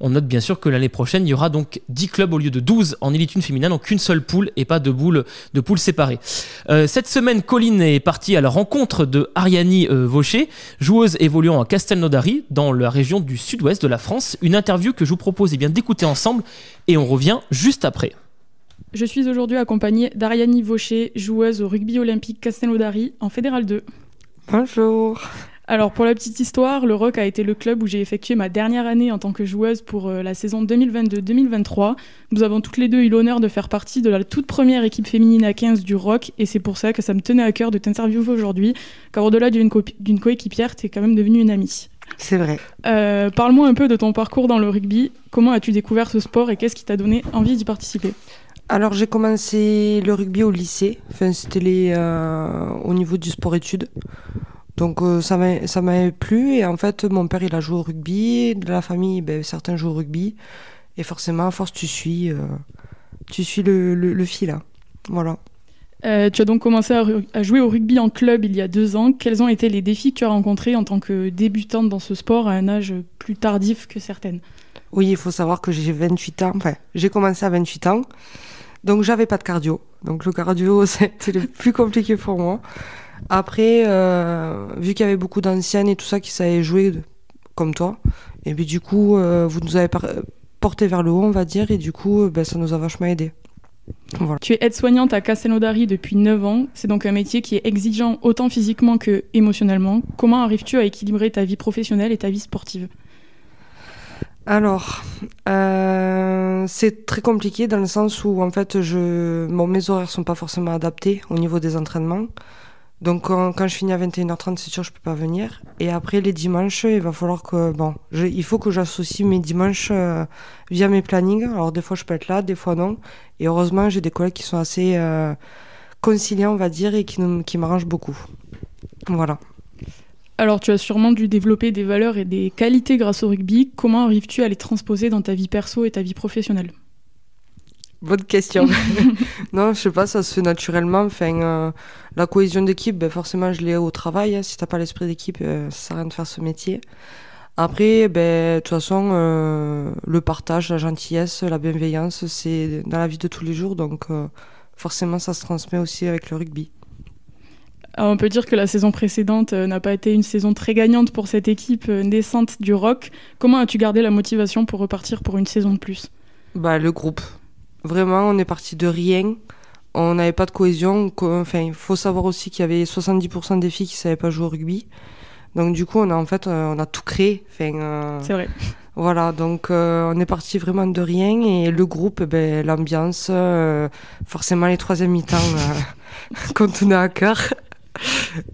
On note bien sûr que l'année prochaine, il y aura donc 10 clubs au lieu de 12 en Elite 1 féminin, donc une seule poule et pas de poules séparées. Cette semaine, Colline est partie à la rencontre de Ariani Vaucher, joueuse évoluant à Castelnaudary, dans la région du sud-ouest de la France. Une interview que je vous propose d'écouter ensemble et on revient juste après. Je suis aujourd'hui accompagnée d'Ariani Vaucher, joueuse au rugby olympique Castelnaudary en Fédéral 2. Bonjour. Alors pour la petite histoire, le ROC a été le club où j'ai effectué ma dernière année en tant que joueuse pour la saison 2022-2023. Nous avons toutes les deux eu l'honneur de faire partie de la toute première équipe féminine à 15 du ROC et c'est pour ça que ça me tenait à cœur de t'interviewer aujourd'hui, car au-delà d'une coéquipière, t'es quand même devenue une amie. C'est vrai. Parle-moi un peu de ton parcours dans le rugby. Comment as-tu découvert ce sport et qu'est-ce qui t'a donné envie d'y participer ? Alors j'ai commencé le rugby au lycée, c'était au niveau du sport-études. Donc ça m'avait plu et en fait mon père il a joué au rugby, de la famille certains jouent au rugby et forcément à force tu suis le fil là. Voilà. Tu as donc commencé à jouer au rugby en club il y a 2 ans. Quels ont été les défis que tu as rencontrés en tant que débutante dans ce sport à un âge plus tardif que certaines ? Oui, il faut savoir que j'ai 28 ans, j'ai commencé à 28 ans, donc j'avais pas de cardio. Donc le cardio c'était le plus compliqué pour moi. Après, vu qu'il y avait beaucoup d'anciennes et tout ça qui savaient jouer comme toi, et puis du coup, vous nous avez porté vers le haut, on va dire, et du coup, ça nous a vachement aidé. Voilà. Tu es aide-soignante à Castelnaudary depuis 9 ans. C'est donc un métier qui est exigeant autant physiquement que émotionnellement. Comment arrives-tu à équilibrer ta vie professionnelle et ta vie sportive ? Alors, c'est très compliqué dans le sens où en fait, mes horaires sont pas forcément adaptés au niveau des entraînements. Donc quand je finis à 21h30, c'est sûr je peux pas venir. Et après les dimanches, il va falloir que il faut que j'associe mes dimanches via mes plannings. Alors des fois je peux être là, des fois non. Et heureusement j'ai des collègues qui sont assez conciliants, on va dire, et qui m'arrangent beaucoup. Voilà. Alors tu as sûrement dû développer des valeurs et des qualités grâce au rugby. Comment arrives-tu à les transposer dans ta vie perso et ta vie professionnelle ? Bonne question. Non, je sais pas, ça se fait naturellement. La cohésion d'équipe, forcément, je l'ai au travail. Si t'as pas l'esprit d'équipe, ça sert à rien de faire ce métier. Après, de toute façon, le partage, la gentillesse, la bienveillance, c'est dans la vie de tous les jours. Donc, forcément, ça se transmet aussi avec le rugby. Alors, on peut dire que la saison précédente n'a pas été une saison très gagnante pour cette équipe naissante du ROC. Comment as-tu gardé la motivation pour repartir pour une saison de plus ? Le groupe. Vraiment, on est parti de rien. On n'avait pas de cohésion. Il faut savoir aussi qu'il y avait 70% des filles qui ne savaient pas jouer au rugby. Donc du coup, on a tout créé. C'est vrai. Voilà, donc on est parti vraiment de rien. Et le groupe, l'ambiance, forcément les troisième mi-temps qu'on tenait à cœur.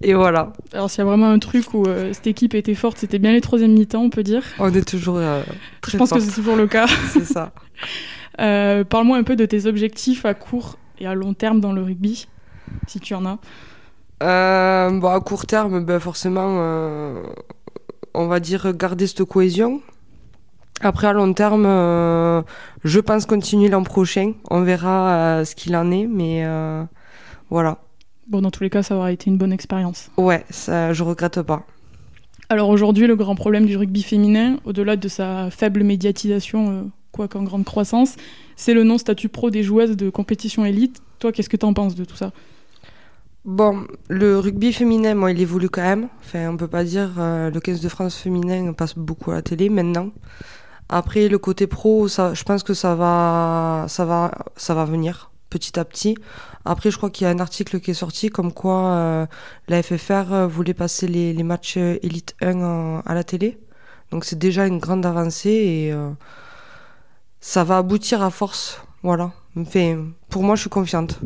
Et voilà. Alors s'il y a vraiment un truc où cette équipe était forte, c'était bien les troisième mi-temps, on peut dire. On est toujours très Je pense forte. que c'est toujours le cas. C'est ça. Parle-moi un peu de tes objectifs à court et à long terme dans le rugby, si tu en as. À court terme, forcément, on va dire garder cette cohésion. Après, à long terme, je pense continuer l'an prochain. On verra ce qu'il en est, mais voilà. Bon, dans tous les cas, ça aura été une bonne expérience. Ouais, ça, je regrette pas. Alors aujourd'hui, le grand problème du rugby féminin, au-delà de sa faible médiatisation, quoique en grande croissance, c'est le non-statut pro des joueuses de compétition élite. Toi, qu'est-ce que t'en penses de tout ça ? Bon, le rugby féminin, moi, il évolue quand même. On peut pas dire le 15 de France féminin passe beaucoup à la télé maintenant. Après, le côté pro, je pense que ça va venir petit à petit. Après, je crois qu'il y a un article qui est sorti comme quoi la FFR voulait passer les matchs Elite 1 à la télé. Donc c'est déjà une grande avancée et ça va aboutir à force. Voilà. Pour moi, je suis confiante.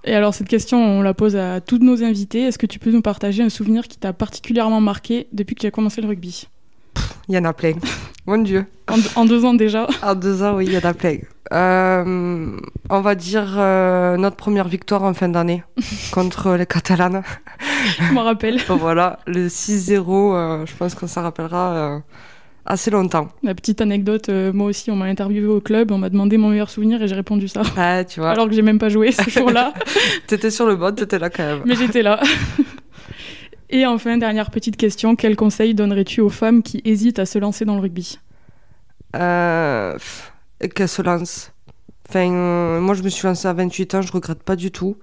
Et alors cette question, on la pose à tous nos invités. Est-ce que tu peux nous partager un souvenir qui t'a particulièrement marqué depuis que tu as commencé le rugby ? Il y en a plein. Mon Dieu. En 2 ans déjà ? En 2 ans, oui, il y en a plein. On va dire notre première victoire en fin d'année contre les Catalanes. Je m'en rappelle. Voilà, le 6-0, je pense qu'on s'en rappellera assez longtemps. La petite anecdote, moi aussi, on m'a interviewé au club, on m'a demandé mon meilleur souvenir et j'ai répondu ça. Ouais, tu vois. Alors que j'ai même pas joué ce jour-là. T'étais sur le mode, t'étais là quand même. Mais j'étais là. Et enfin, dernière petite question, quel conseil donnerais-tu aux femmes qui hésitent à se lancer dans le rugby ? Qu'elles se lancent. Enfin, moi, je me suis lancée à 28 ans, je regrette pas du tout.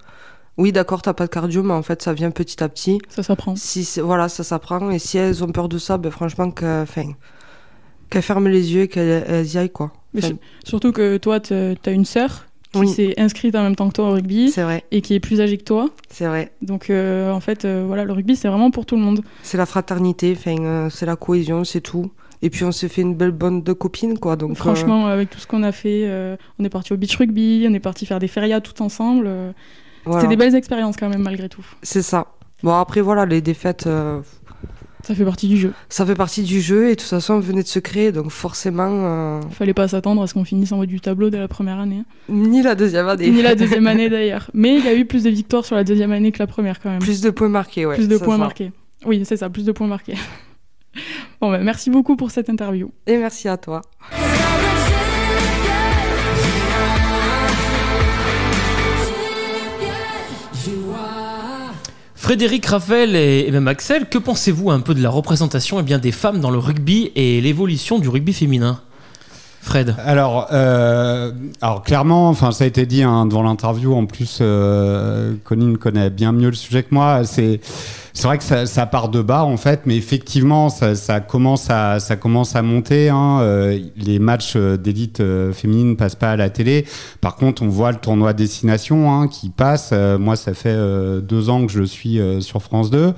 Oui, d'accord, t'as pas de cardio, mais en fait, ça vient petit à petit. Ça s'apprend. Voilà, ça s'apprend. Et si elles ont peur de ça, ben, franchement, qu'elles ferment les yeux et qu'elles y aillent, quoi. Mais surtout que toi, t'as une sœur qui s'est inscrite en même temps que toi au rugby. C'est vrai. Et qui est plus âgée que toi. C'est vrai. Donc, en fait, voilà, le rugby, c'est vraiment pour tout le monde. C'est la fraternité, c'est la cohésion, c'est tout. Et puis, on s'est fait une belle bande de copines, quoi. Donc, franchement, avec tout ce qu'on a fait, on est parti au beach rugby, on est parti faire des férias tout ensemble. Voilà. C'était des belles expériences quand même, malgré tout. C'est ça. Bon, après, voilà, les défaites... Ça fait partie du jeu. Ça fait partie du jeu et de toute façon on venait de se créer, donc forcément... Fallait pas s'attendre à ce qu'on finisse en haut du tableau dès la première année. Ni la deuxième année. Ni la deuxième année d'ailleurs. Mais il y a eu plus de victoires sur la deuxième année que la première quand même. Plus de points marqués, ouais. Plus de points marqués. Oui, c'est ça, plus de points marqués. Bon, bah, merci beaucoup pour cette interview. Et merci à toi. Frédéric, Raphaël et même Axel, que pensez-vous un peu de la représentation des femmes dans le rugby et l'évolution du rugby féminin ? Fred. Alors clairement, ça a été dit devant l'interview. En plus, Colline connaît bien mieux le sujet que moi. C'est vrai que ça part de bas en fait, mais effectivement, ça commence à monter. Les matchs d'élite féminine passent pas à la télé. Par contre, on voit le tournoi Destination qui passe. Moi, ça fait 2 ans que je suis sur France 2.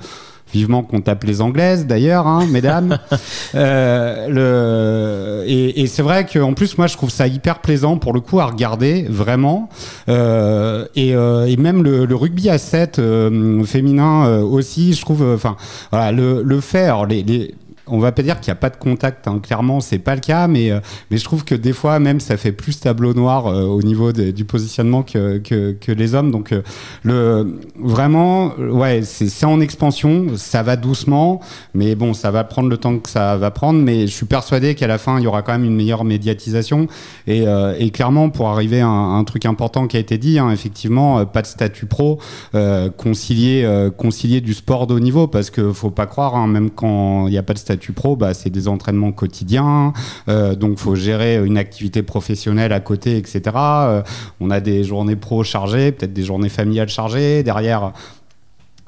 Vivement qu'on tape les Anglaises, d'ailleurs, mesdames. Et c'est vrai qu'en plus, moi, je trouve ça hyper plaisant, pour le coup, à regarder, vraiment. Et même le rugby à 7 féminin aussi, je trouve... voilà, le faire... On va pas dire qu'il n'y a pas de contact, clairement, c'est pas le cas, mais je trouve que des fois, même, ça fait plus tableau noir au niveau du positionnement que les hommes. Donc, vraiment, ouais, c'est en expansion, ça va doucement, mais bon, ça va prendre le temps que ça va prendre, mais je suis persuadé qu'à la fin, il y aura quand même une meilleure médiatisation. Et clairement, pour arriver à un truc important qui a été dit, effectivement, pas de statut pro, concilier du sport de haut niveau, parce que faut pas croire, même quand il n'y a pas de statut pro, c'est des entraînements quotidiens, donc faut gérer une activité professionnelle à côté, etc. On a des journées pro chargées, peut-être des journées familiales chargées, derrière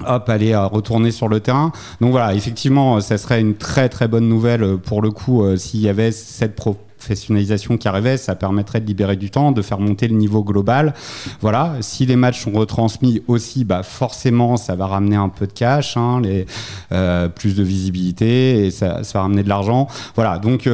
aller retourner sur le terrain. Donc voilà, effectivement, ça serait une très très bonne nouvelle pour le coup s'il y avait cette professionnalisation qui arrivait, ça permettrait de libérer du temps, de faire monter le niveau global. Voilà, si les matchs sont retransmis aussi, forcément, ça va ramener un peu de cash, plus de visibilité, et ça va ramener de l'argent. Voilà, donc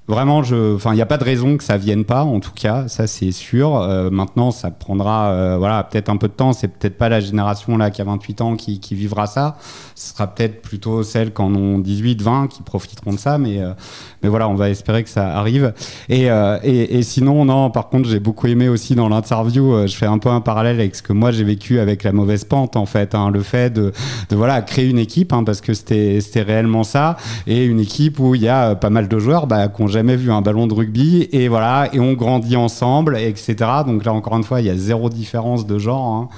vraiment, il n'y a pas de raison que ça vienne pas, en tout cas, ça c'est sûr. Maintenant, ça prendra peut-être un peu de temps. C'est peut-être pas la génération là qui a 28 ans qui vivra ça. Ce sera peut-être plutôt celles qui en ont 18, 20 qui profiteront de ça. Mais voilà, on va espérer que ça arrive. Et sinon, non, par contre, j'ai beaucoup aimé aussi dans l'interview, je fais un peu un parallèle avec ce que moi j'ai vécu avec la mauvaise pente, en fait. Le fait de créer une équipe, parce que c'était réellement ça. Et une équipe où il y a pas mal de joueurs qui ont jamais vu un ballon de rugby, et voilà, et on grandit ensemble, etc. Donc là, encore une fois, il y a zéro différence de genre.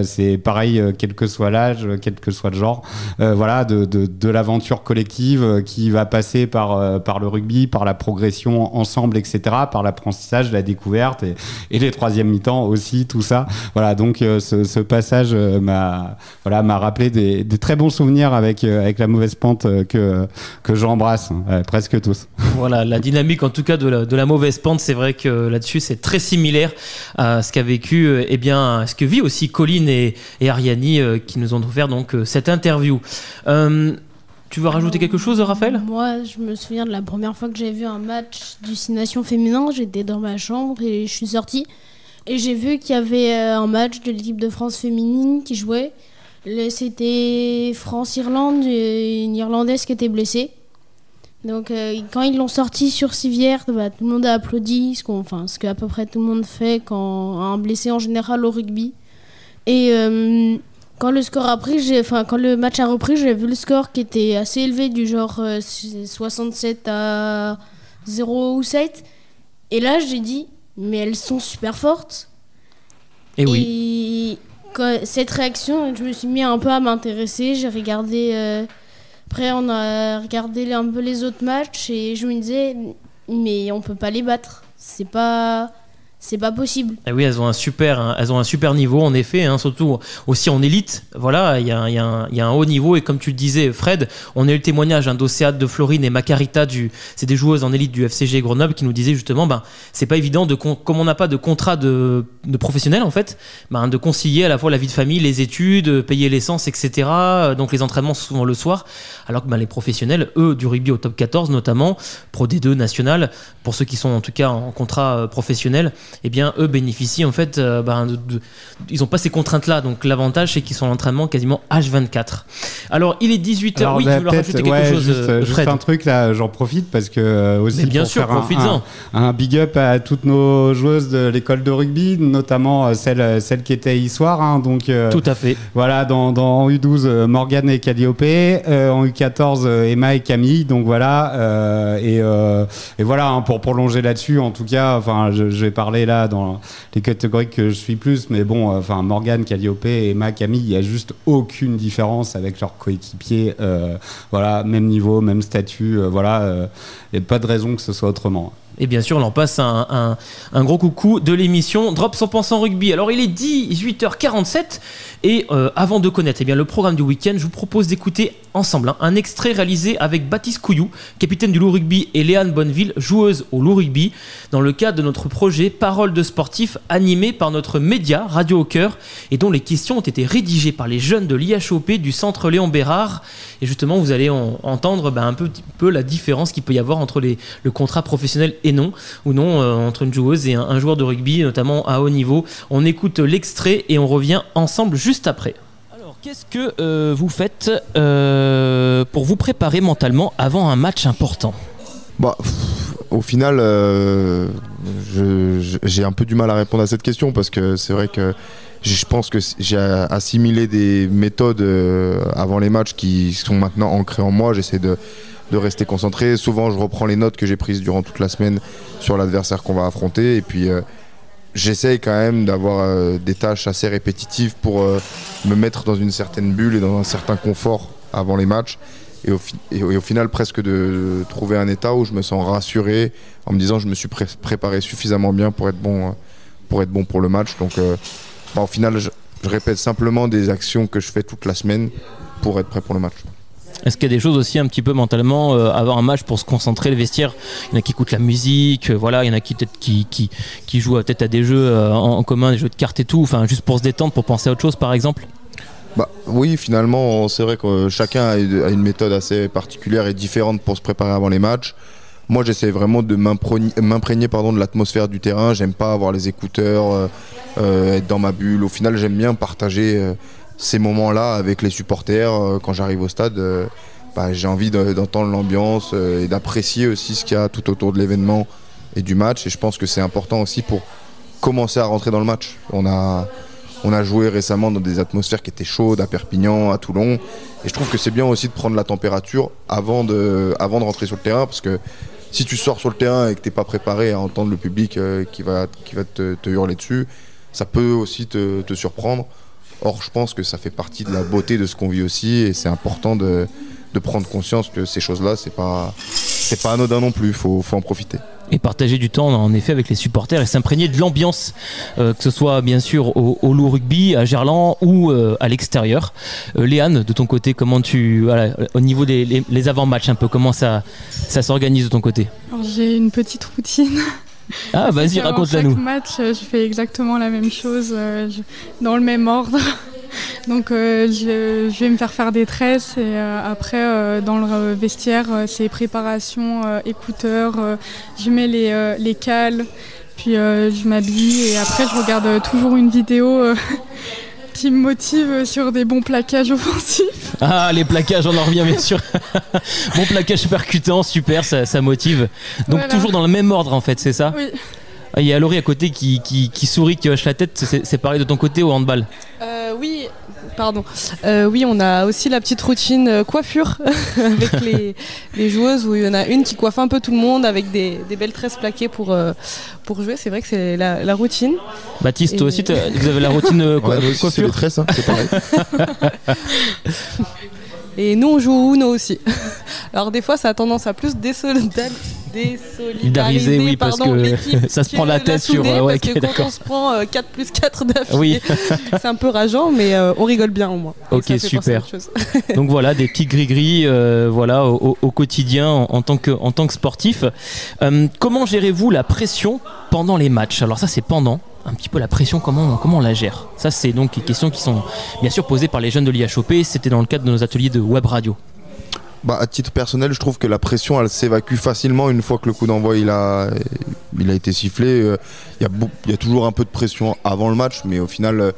C'est pareil, quel que soit l'âge, quel que soit le genre. Voilà, de l'aventure collective qui va passer par le rugby, par la progression ensemble, etc., par l'apprentissage, la découverte et les troisièmes mi-temps aussi, tout ça. Voilà, donc ce passage m'a rappelé des très bons souvenirs avec la mauvaise pente que j'embrasse, presque tous. Voilà, la dynamique en tout cas de la mauvaise pente, c'est vrai que là-dessus c'est très similaire à ce qu'a vécu, ce que vit aussi Colline et Ariani qui nous ont offert donc cette interview. Tu veux rajouter quelque chose, Raphaël ? Moi, je me souviens de la première fois que j'ai vu un match Destination féminin. J'étais dans ma chambre et je suis sortie. Et j'ai vu qu'il y avait un match de l'équipe de France féminine qui jouait. C'était France-Irlande, une Irlandaise qui était blessée. Donc quand ils l'ont sorti sur civière, tout le monde a applaudi, ce qu'à peu près tout le monde fait quand un blessé en général au rugby. Et quand le match a repris, j'ai vu le score qui était assez élevé, du genre 67 à 0 ou 7. Et là, j'ai dit, mais elles sont super fortes. Et oui. Cette réaction, je me suis mis un peu à m'intéresser. J'ai regardé. Après, on a regardé un peu les autres matchs et je me disais, mais on peut pas les battre. C'est pas possible. Et oui, elles ont un super niveau en effet, surtout aussi en élite. Voilà, il y a un haut niveau et comme tu le disais, Fred, on a eu le témoignage d'Océade, de Florine et Macarita, c'est des joueuses en élite du FCG Grenoble qui nous disaient justement, c'est pas évident comme on n'a pas de contrat de professionnel en fait, de concilier à la fois la vie de famille, les études, payer l'essence, etc. Donc les entraînements souvent le soir, alors que les professionnels, eux, du rugby au top 14 notamment, Pro D2 national, pour ceux qui sont en tout cas en contrat professionnel, eh bien eux bénéficient en fait ils n'ont pas ces contraintes là, donc l'avantage c'est qu'ils sont en entraînement quasiment H24. Alors il est 18h. Alors, oui, tu veux rajouter quelque chose, Fred? Juste un truc là, j'en profite parce que aussi, mais bien pour sûr, faire profites-en. un big up à toutes nos joueuses de l'école de rugby, notamment celle qui était hier soir, donc tout à fait. voilà, dans U12 Morgane et Calliope, en U14 Emma et Camille, donc voilà, et voilà, pour prolonger là-dessus, en tout cas, je vais parler là dans les catégories que je suis plus, mais bon, Morgane, Calliope, Emma, Camille, il n'y a juste aucune différence avec leurs coéquipiers, voilà, même niveau, même statut, voilà, et pas de raison que ce soit autrement. Et bien sûr, on en passe un gros coucou de l'émission Drop 100% rugby. Alors, il est 18h47 et avant de connaître le programme du week-end, je vous propose d'écouter ensemble un extrait réalisé avec Baptiste Couillou, capitaine du Loup Rugby, et Léane Bonneville, joueuse au Loup Rugby, dans le cadre de notre projet Parole de sportifs, animé par notre média Radio au Cœur et dont les questions ont été rédigées par les jeunes de l'IHOP du centre Léon Bérard. Et justement, vous allez entendre un peu la différence qu'il peut y avoir entre le contrat professionnel et non, entre une joueuse et un joueur de rugby, notamment à haut niveau. On écoute l'extrait et on revient ensemble juste après. Alors, qu'est-ce que vous faites pour vous préparer mentalement avant un match important ? Au final, j'ai un peu du mal à répondre à cette question parce que c'est vrai que je pense que j'ai assimilé des méthodes avant les matchs qui sont maintenant ancrées en moi. J'essaie de rester concentré. Souvent, je reprends les notes que j'ai prises durant toute la semaine sur l'adversaire qu'on va affronter. Et puis, j'essaye quand même d'avoir des tâches assez répétitives pour me mettre dans une certaine bulle et dans un certain confort avant les matchs. Et au final, presque de trouver un état où je me sens rassuré en me disant que je me suis préparé suffisamment bien pour être bon pour le match. Donc, au final, je répète simplement des actions que je fais toute la semaine pour être prêt pour le match. Est-ce qu'il y a des choses aussi un petit peu mentalement avant un match pour se concentrer, le vestiaire? Il y en a qui écoutent la musique, voilà, il y en a qui peut-être qui jouent peut-être à des jeux en commun, des jeux de cartes et tout, juste pour se détendre, pour penser à autre chose par exemple. Oui, finalement, c'est vrai que chacun a une méthode assez particulière et différente pour se préparer avant les matchs. Moi, j'essaie vraiment de m'imprégner de l'atmosphère du terrain. J'aime pas avoir les écouteurs, être dans ma bulle. Au final, j'aime bien partager ces moments-là avec les supporters. Quand j'arrive au stade, j'ai envie d'entendre l'ambiance et d'apprécier aussi ce qu'il y a tout autour de l'événement et du match. Et je pense que c'est important aussi pour commencer à rentrer dans le match. On a joué récemment dans des atmosphères qui étaient chaudes à Perpignan, à Toulon. Et je trouve que c'est bien aussi de prendre la température avant de rentrer sur le terrain. Parce que si tu sors sur le terrain et que tu n'es pas préparé à entendre le public qui va te hurler dessus, ça peut aussi te surprendre. Or, je pense que ça fait partie de la beauté de ce qu'on vit aussi. Et c'est important de prendre conscience que ces choses-là, c'est pas anodin non plus. Il faut en profiter. Et partager du temps en effet avec les supporters et s'imprégner de l'ambiance, que ce soit bien sûr au Loup Rugby, à Gerland ou à l'extérieur. Léane, de ton côté, comment au niveau des avant-matchs un peu, comment ça s'organise de ton côté? Alors, j'ai une petite routine. Ah, vas-y, raconte-la-nous. Chaque match, je fais exactement la même chose, dans le même ordre. Donc je vais me faire des tresses et après dans le vestiaire c'est préparation, écouteurs, je mets les cales, Puis je m'habille et après je regarde toujours une vidéo qui me motive sur des bons plaquages offensifs. Ah, les plaquages, on en revient bien sûr. Bon plaquage percutant, super, ça motive. Donc Voilà. toujours dans le même ordre en fait, c'est ça? Oui. Il y a Laurie à côté qui sourit, qui hoche la tête. C'est pareil de ton côté au handball? Oui, pardon. Oui, on a aussi la petite routine coiffure avec les joueuses où il y en a une qui coiffe un peu tout le monde avec des belles tresses plaquées pour jouer. C'est vrai que c'est la routine. Baptiste, toi aussi, vous avez la routine Ouais, nous aussi, c'est coiffure? les tresses, hein, c'est pareil. Et nous, on joue au Uno aussi. Alors des fois, ça a tendance à plus désolidariser Oui, parce que l'équipe ça se prend la tête sur... ouais, ouais, parce ok, que quand d'accord. on se prend 4+4 d'affilée, Oui. c'est un peu rageant, mais on rigole bien au moins. Et Ok, ça fait penser à super. autre chose. Donc voilà, des petits gris-gris voilà, au quotidien en tant que sportif. Comment gérez-vous la pression pendant les matchs? Alors ça, c'est pendant. Un petit peu la pression, comment on la gère? Ça, c'est donc les questions qui sont bien sûr posées par les jeunes de l'IHOP. C'était dans le cadre de nos ateliers de web radio. Bah, à titre personnel, je trouve que la pression, elle s'évacue facilement une fois que le coup d'envoi il a été sifflé. Il y a toujours un peu de pression avant le match, mais au final,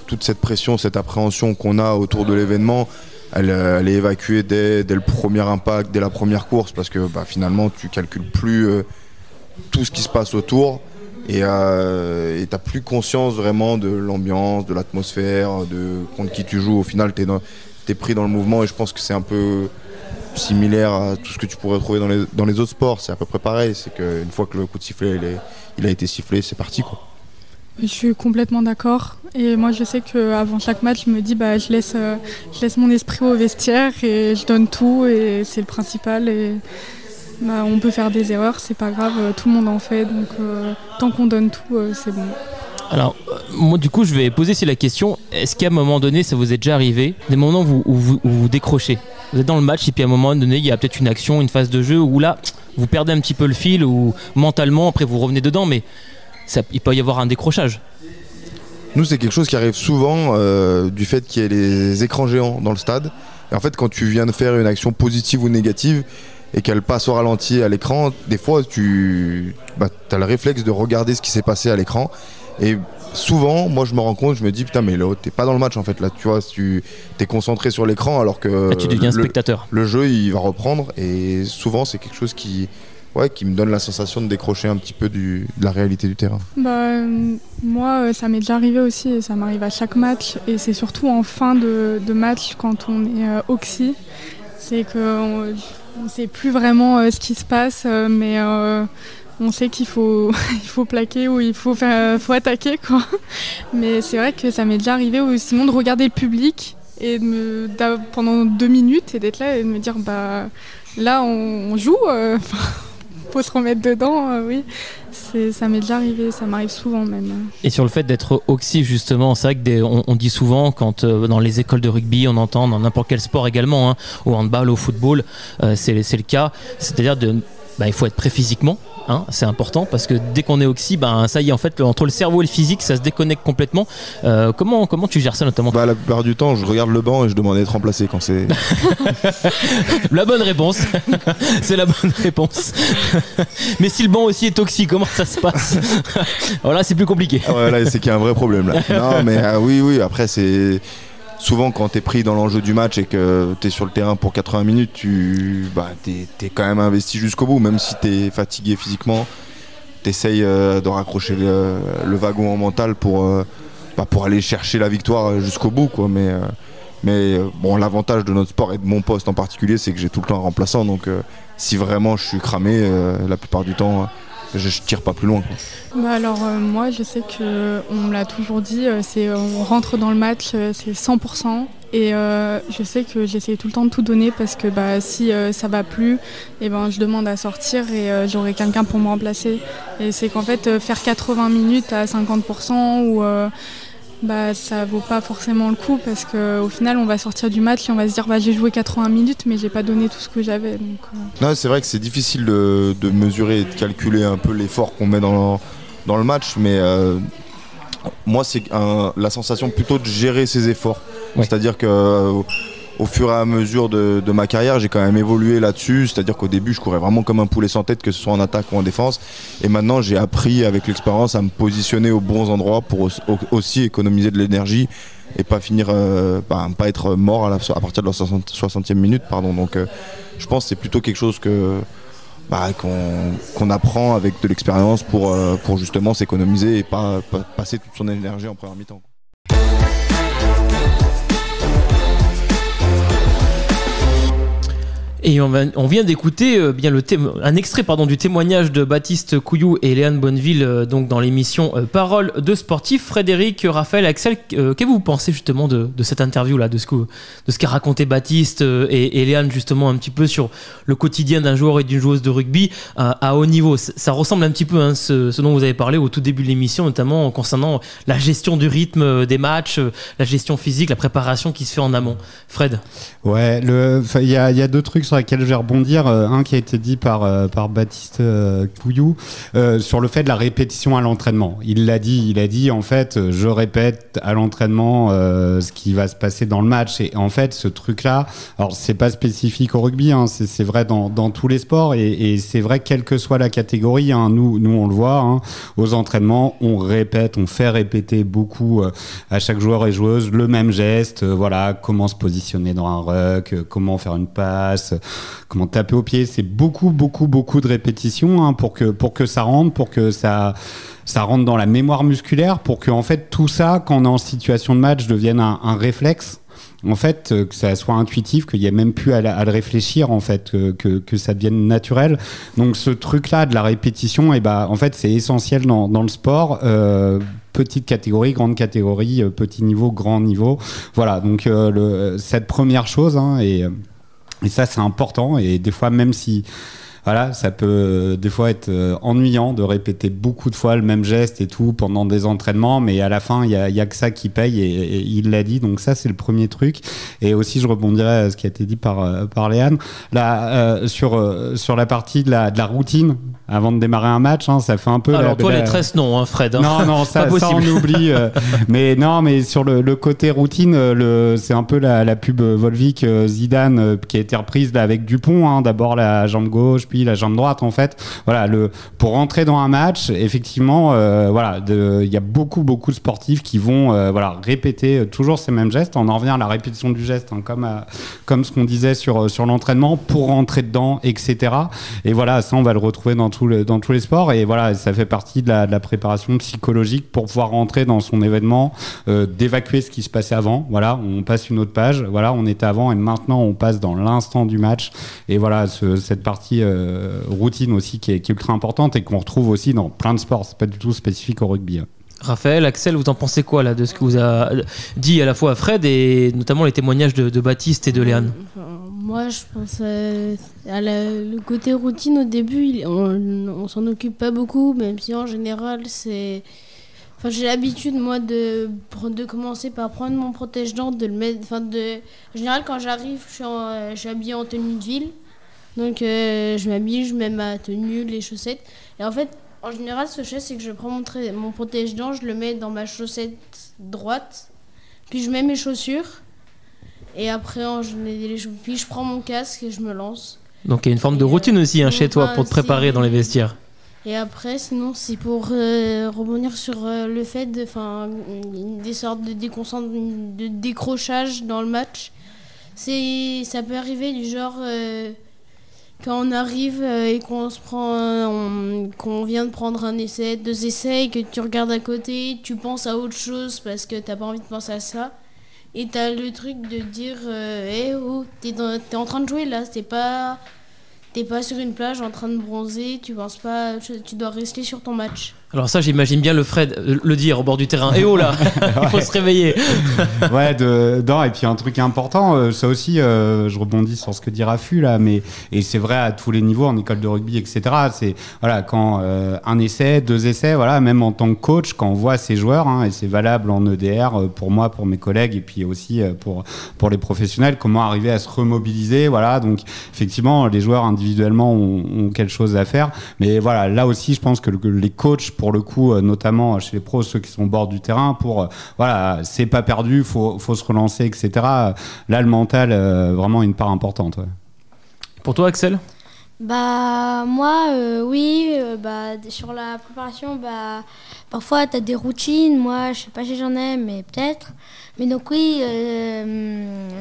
toute cette pression, cette appréhension qu'on a autour de l'événement, elle est évacuée dès le premier impact, dès la première course, parce que finalement, tu calcules plus tout ce qui se passe autour. Et t'as plus conscience vraiment de l'ambiance, de l'atmosphère, de contre qui tu joues. Au final, t'es pris dans le mouvement, et je pense que c'est un peu similaire à tout ce que tu pourrais trouver dans les autres sports. C'est à peu près pareil. C'est qu'une fois que le coup de sifflet il a été sifflé, c'est parti, quoi. Je suis complètement d'accord. Et moi, je sais qu'avant chaque match, je me dis je laisse mon esprit au vestiaire et je donne tout, et c'est le principal. Et on peut faire des erreurs, c'est pas grave, tout le monde en fait, donc tant qu'on donne tout, c'est bon. Alors, moi, du coup, je vais poser ici la question. Est-ce qu'à un moment donné, ça vous est déjà arrivé, des moments où vous décrochez? Vous êtes dans le match et puis à un moment donné, il y a peut-être une action, une phase de jeu où là, vous perdez un petit peu le fil, ou mentalement, après vous revenez dedans, mais il peut y avoir un décrochage. Nous, c'est quelque chose qui arrive souvent du fait qu'il y ait les écrans géants dans le stade. Et en fait, quand tu viens de faire une action positive ou négative et qu'elle passe au ralenti à l'écran, des fois, tu as le réflexe de regarder ce qui s'est passé à l'écran. Et souvent, moi, je me rends compte, je me dis, putain, mais là, t'es pas dans le match, en fait. Là, tu vois, t'es concentré sur l'écran alors que Là, tu deviens spectateur. Le jeu, il va reprendre. Et souvent, c'est quelque chose qui me donne la sensation de décrocher un petit peu de la réalité du terrain. Moi, ça m'est déjà arrivé aussi, et ça m'arrive à chaque match, et c'est surtout en fin de match quand on est oxy, c'est qu'on ne sait plus vraiment ce qui se passe, mais on sait qu'il faut, il faut plaquer ou il faut attaquer, quoi. Mais c'est vrai que ça m'est déjà arrivé, ou sinon de regarder le public et pendant 2 minutes et d'être là et de me dire là on joue, faut se remettre dedans, oui. Ça m'est déjà arrivé, ça m'arrive souvent même. Et sur le fait d'être oxy, justement, c'est vrai que on dit souvent, quand dans les écoles de rugby, on entend dans n'importe quel sport également, hein, au handball, au football, c'est le cas, c'est-à-dire il faut être prêt physiquement. Hein, c'est important, parce que dès qu'on est oxy, ça y est, en fait, entre le cerveau et le physique, ça se déconnecte complètement. Comment tu gères ça, notamment? La plupart du temps, je regarde le banc et je demande d'être remplacé quand c'est... La bonne réponse. C'est la bonne réponse. Mais si le banc aussi est oxy, comment ça se passe? Alors là, c'est plus compliqué. Ouais, là, c'est qu'il y a un vrai problème, là. Non, mais oui, après, c'est... Souvent, quand tu es pris dans l'enjeu du match et que tu es sur le terrain pour 80 minutes, tu es quand même investi jusqu'au bout. Même si tu es fatigué physiquement, tu essayes de raccrocher le wagon en mental pour aller chercher la victoire jusqu'au bout, quoi. Mais l'avantage de notre sport et de mon poste en particulier, c'est que j'ai tout le temps un remplaçant. Donc si vraiment je suis cramé, la plupart du temps, je tire pas plus loin, quoi. Alors moi, je sais qu'on me l'a toujours dit, on rentre dans le match, c'est 100%. Et je sais que j'essaie tout le temps de tout donner, parce que si ça va plus, je demande à sortir et j'aurai quelqu'un pour me remplacer. Et c'est qu'en fait, faire 80 minutes à 50% ou ça vaut pas forcément le coup, parce qu'au final on va sortir du match et on va se dire j'ai joué 80 minutes mais j'ai pas donné tout ce que j'avais. Non, c'est vrai que c'est difficile de mesurer et de calculer un peu l'effort qu'on met dans le match, mais moi c'est la sensation plutôt de gérer ses efforts. Ouais. C'est-à-dire que au fur et à mesure de ma carrière, j'ai quand même évolué là-dessus. C'est-à-dire qu'au début, je courais vraiment comme un poulet sans tête, que ce soit en attaque ou en défense. Et maintenant, j'ai appris avec l'expérience à me positionner aux bons endroits pour aussi économiser de l'énergie et pas finir, pas être mort à partir de la 60e minute. Donc, je pense que c'est plutôt quelque chose qu'on apprend avec de l'expérience pour justement s'économiser et pas passer toute son énergie en première mi-temps. Et on vient d'écouter un extrait du témoignage de Baptiste Couillou et Léane Bonneville donc dans l'émission Parole de sportif. Frédéric, Raphaël, Axel, qu'est-ce que vous pensez justement de cette interview-là, de ce qu'a raconté Baptiste et Léane justement un petit peu sur le quotidien d'un joueur et d'une joueuse de rugby à haut niveau. Ça ressemble un petit peu ce dont vous avez parlé au tout début de l'émission, notamment concernant la gestion du rythme des matchs, la gestion physique, la préparation qui se fait en amont. Fred? Ouais, il y a deux trucs sur lesquels je vais rebondir. Un qui a été dit par Baptiste Couillou sur le fait de la répétition à l'entraînement. Il a dit en fait, je répète à l'entraînement ce qui va se passer dans le match. Et en fait, ce truc-là, alors c'est pas spécifique au rugby, hein, c'est vrai dans tous les sports et c'est vrai quelle que soit la catégorie. Hein, nous on le voit, hein, aux entraînements, on répète, on fait répéter beaucoup à chaque joueur et joueuse le même geste. Voilà, comment se positionner dans un ruck, comment faire une passe, comment taper au pied. C'est beaucoup de répétitions, hein, pour que ça rentre, pour que ça rentre dans la mémoire musculaire, pour que en fait tout ça, quand on est en situation de match, devienne un réflexe. En fait, que ça soit intuitif, qu'il n'y ait même plus à le réfléchir, en fait, que ça devienne naturel. Donc ce truc-là de la répétition, en fait, c'est essentiel dans le sport. Petite catégorie, grande catégorie, petit niveau, grand niveau. Voilà, donc cette première chose, hein, et ça c'est important, et des fois même si voilà, ça peut des fois être ennuyant de répéter beaucoup de fois le même geste et tout pendant des entraînements, mais à la fin il y a que ça qui paye, et il l'a dit. Donc ça c'est le premier truc. Et aussi je rebondirais à ce qui a été dit par Léane là, sur la partie de la routine avant de démarrer un match, hein, ça fait un peu. Alors toi les tresses non, hein, Fred. Hein. Non, ça on oublie. Mais sur le côté routine, c'est un peu la pub Volvic Zidane qui a été reprise là avec Dupont. Hein, d'abord la jambe gauche, puis la jambe droite. En fait, voilà, pour rentrer dans un match, effectivement, il y a beaucoup de sportifs qui vont répéter toujours ces mêmes gestes. On en revient à la répétition du geste, hein, comme ce qu'on disait sur l'entraînement, pour rentrer dedans, etc. Et voilà, ça on va le retrouver dans tous les sports, et voilà, ça fait partie de la préparation psychologique pour pouvoir rentrer dans son événement, d'évacuer ce qui se passait avant. Voilà, on passe une autre page. Voilà, on était avant et maintenant on passe dans l'instant du match. Et voilà, cette partie routine aussi qui est ultra importante et qu'on retrouve aussi dans plein de sports. C'est pas du tout spécifique au rugby. Raphaël, Axel, vous en pensez quoi là de ce que vous a dit à la fois Fred et notamment les témoignages de Baptiste et de Léane? Moi, je pense à le côté routine au début, on s'en occupe pas beaucoup, même si en général c'est. Enfin, j'ai l'habitude moi de commencer par prendre mon protège-dents, de le mettre. En général, quand j'arrive, je suis habillée en tenue de ville, donc je m'habille, je mets ma tenue, les chaussettes, et en fait. En général, ce que je fais, c'est que je prends mon protège-dents, je le mets dans ma chaussette droite, puis je mets mes chaussures, et après, puis je prends mon casque et je me lance. Donc il y a une forme de routine aussi chez toi pour te préparer dans les vestiaires. Et après, sinon, c'est pour rebondir sur le fait des sortes de décrochage dans le match. Ça peut arriver du genre... Quand on arrive et qu'on vient de prendre un essai, 2 essais, et que tu regardes à côté, tu penses à autre chose parce que t'as pas envie de penser à ça. Et t'as le truc de dire t'es en train de jouer là, t'es pas sur une plage en train de bronzer, tu penses pas, tu dois rester sur ton match. Alors ça, j'imagine bien le Fred le dire au bord du terrain. Eh oh là, il faut se réveiller. Ouais, et puis un truc important, ça aussi, je rebondis sur ce que dit Rafu là, et c'est vrai à tous les niveaux, en école de rugby, etc. C'est voilà, quand un essai, 2 essais, voilà, même en tant que coach, quand on voit ces joueurs, hein, et c'est valable en EDR pour moi, pour mes collègues, et puis aussi pour les professionnels, comment arriver à se remobiliser, voilà. Donc effectivement, les joueurs individuellement ont quelque chose à faire, mais voilà, là aussi, je pense que les coachs pour le coup, notamment chez les pros, ceux qui sont au bord du terrain, pour voilà, c'est pas perdu, faut se relancer, etc. Là, le mental, vraiment une part importante. Ouais. Pour toi, Axel ? Bah moi oui, sur la préparation, parfois tu as des routines, moi je sais pas si j'en ai, mais peut-être. Mais donc oui,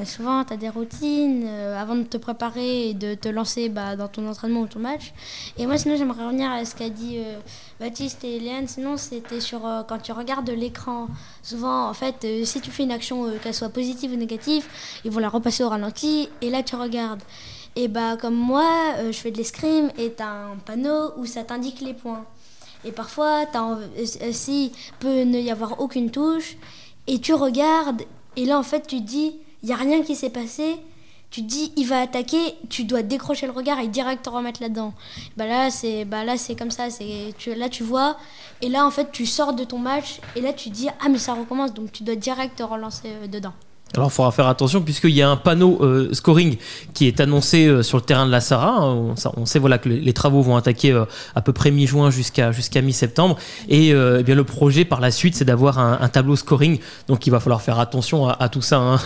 souvent tu as des routines avant de te préparer et de te lancer dans ton entraînement ou ton match. Et moi sinon j'aimerais revenir à ce qu'a dit Baptiste et Léane, sinon c'était sur quand tu regardes l'écran. Souvent en fait si tu fais une action qu'elle soit positive ou négative, ils vont la repasser au ralenti et là tu regardes. Et comme moi, je fais de l'escrime et t'as un panneau où ça t'indique les points. Et parfois, si peut ne y avoir aucune touche, et tu regardes, et là en fait tu te dis, il n'y a rien qui s'est passé, tu te dis, il va attaquer, tu dois décrocher le regard et direct te remettre là-dedans. Là c'est comme ça, là tu vois, et là en fait tu sors de ton match, et là tu te dis, ah mais ça recommence, donc tu dois direct te relancer dedans. Alors, il faudra faire attention puisqu'il y a un panneau scoring qui est annoncé sur le terrain de la Sarra. On sait que les travaux vont attaquer à peu près mi-juin jusqu'à mi-septembre. Et bien le projet par la suite, c'est d'avoir un tableau scoring. Donc, il va falloir faire attention à tout ça. Hein.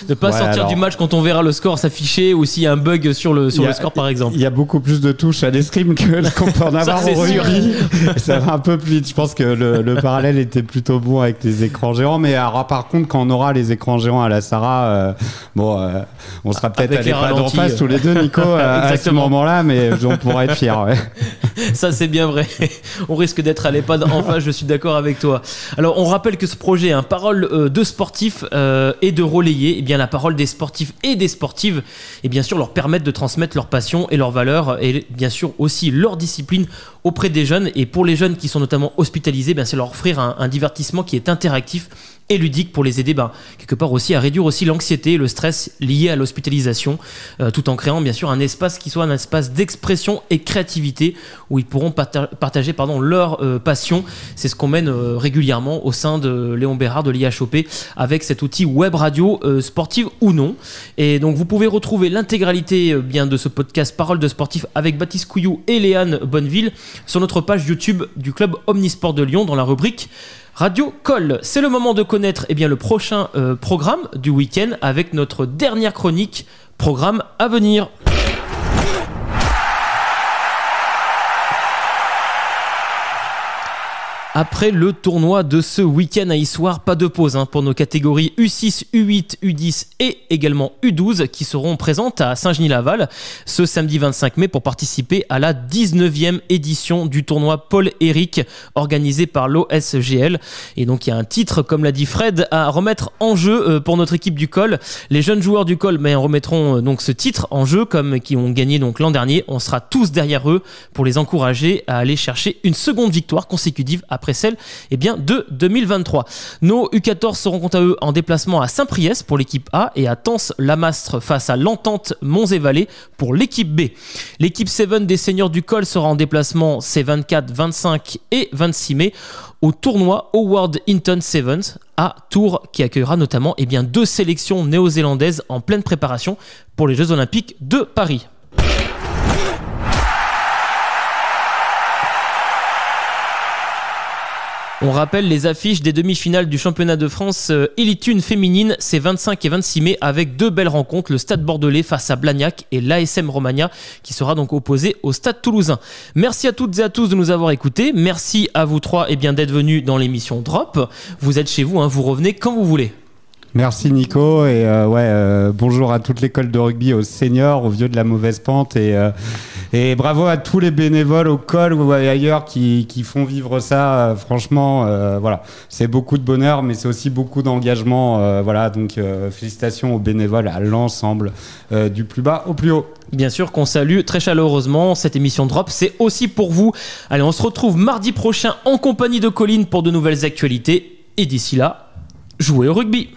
Ne pas sortir du match quand on verra le score s'afficher ou s'il y a un bug sur le score, par exemple. Il y a beaucoup plus de touches à l'escrime qu'on peut en avoir au rugby. Ça va un peu plus vite. Je pense que le parallèle était plutôt bon avec les écrans géants. Mais alors, par contre, quand on aura les écrans géants à la Sarra, on sera peut-être à l'EHPAD en face tous les deux, Nico, à ce moment-là, mais on pourra être fiers. Ouais. Ça, c'est bien vrai. On risque d'être à l'EHPAD en face, je suis d'accord avec toi. Alors, on rappelle que ce projet, parole de sportifs et de relayer la parole des sportifs et des sportives, et bien sûr leur permettre de transmettre leur passion et leurs valeurs, et bien sûr aussi leur discipline auprès des jeunes. Et pour les jeunes qui sont notamment hospitalisés, c'est leur offrir un divertissement qui est interactif et ludique pour les aider quelque part aussi à réduire aussi l'anxiété et le stress lié à l'hospitalisation, tout en créant bien sûr un espace qui soit un espace d'expression et créativité où ils pourront partager leur passion. C'est ce qu'on mène régulièrement au sein de Léon Bérard de l'IHOP avec cet outil web radio sportive ou non. Et donc vous pouvez retrouver l'intégralité de ce podcast Parole de sportif avec Baptiste Couillou et Léane Bonneville sur notre page YouTube du club Omnisport de Lyon dans la rubrique Radio Col. C'est le moment de connaître le prochain programme du week-end avec notre dernière chronique, programme à venir. Après le tournoi de ce week-end à Issoire, pas de pause pour nos catégories U6, U8, U10 et également U12 qui seront présentes à Saint-Genis-Laval ce samedi 25 mai pour participer à la 19e édition du tournoi Paul-Éric organisé par l'OSGL. Et donc il y a un titre, comme l'a dit Fred, à remettre en jeu pour notre équipe du Col. Les jeunes joueurs du Col remettront donc ce titre en jeu comme qui ont gagné donc l'an dernier. On sera tous derrière eux pour les encourager à aller chercher une seconde victoire consécutive après celle de 2023. Nos U14 seront quant à eux en déplacement à Saint-Priest pour l'équipe A et à Tence-Lamastre face à l'Entente Monts-et-Vallées pour l'équipe B. L'équipe 7 des seniors du Col sera en déplacement ces 24, 25 et 26 mai au tournoi Howard Hinton Sevens à Tours qui accueillera notamment 2 sélections néo-zélandaises en pleine préparation pour les Jeux Olympiques de Paris. On rappelle les affiches des demi-finales du championnat de France Elite 1 féminine, c'est 25 et 26 mai avec 2 belles rencontres, le Stade Bordelais face à Blagnac et l'ASM Romagna qui sera donc opposé au Stade Toulousain. Merci à toutes et à tous de nous avoir écoutés, merci à vous trois d'être venus dans l'émission Drop. Vous êtes chez vous, vous revenez quand vous voulez. Merci Nico et bonjour à toute l'école de rugby, aux seniors, aux vieux de la mauvaise pente et bravo à tous les bénévoles au Col ou ailleurs qui font vivre ça. Franchement, c'est beaucoup de bonheur, mais c'est aussi beaucoup d'engagement. Donc félicitations aux bénévoles, à l'ensemble, du plus bas au plus haut. Bien sûr qu'on salue très chaleureusement cette émission Drop, c'est aussi pour vous. Allez, on se retrouve mardi prochain en compagnie de Colline pour de nouvelles actualités et d'ici là, jouez au rugby.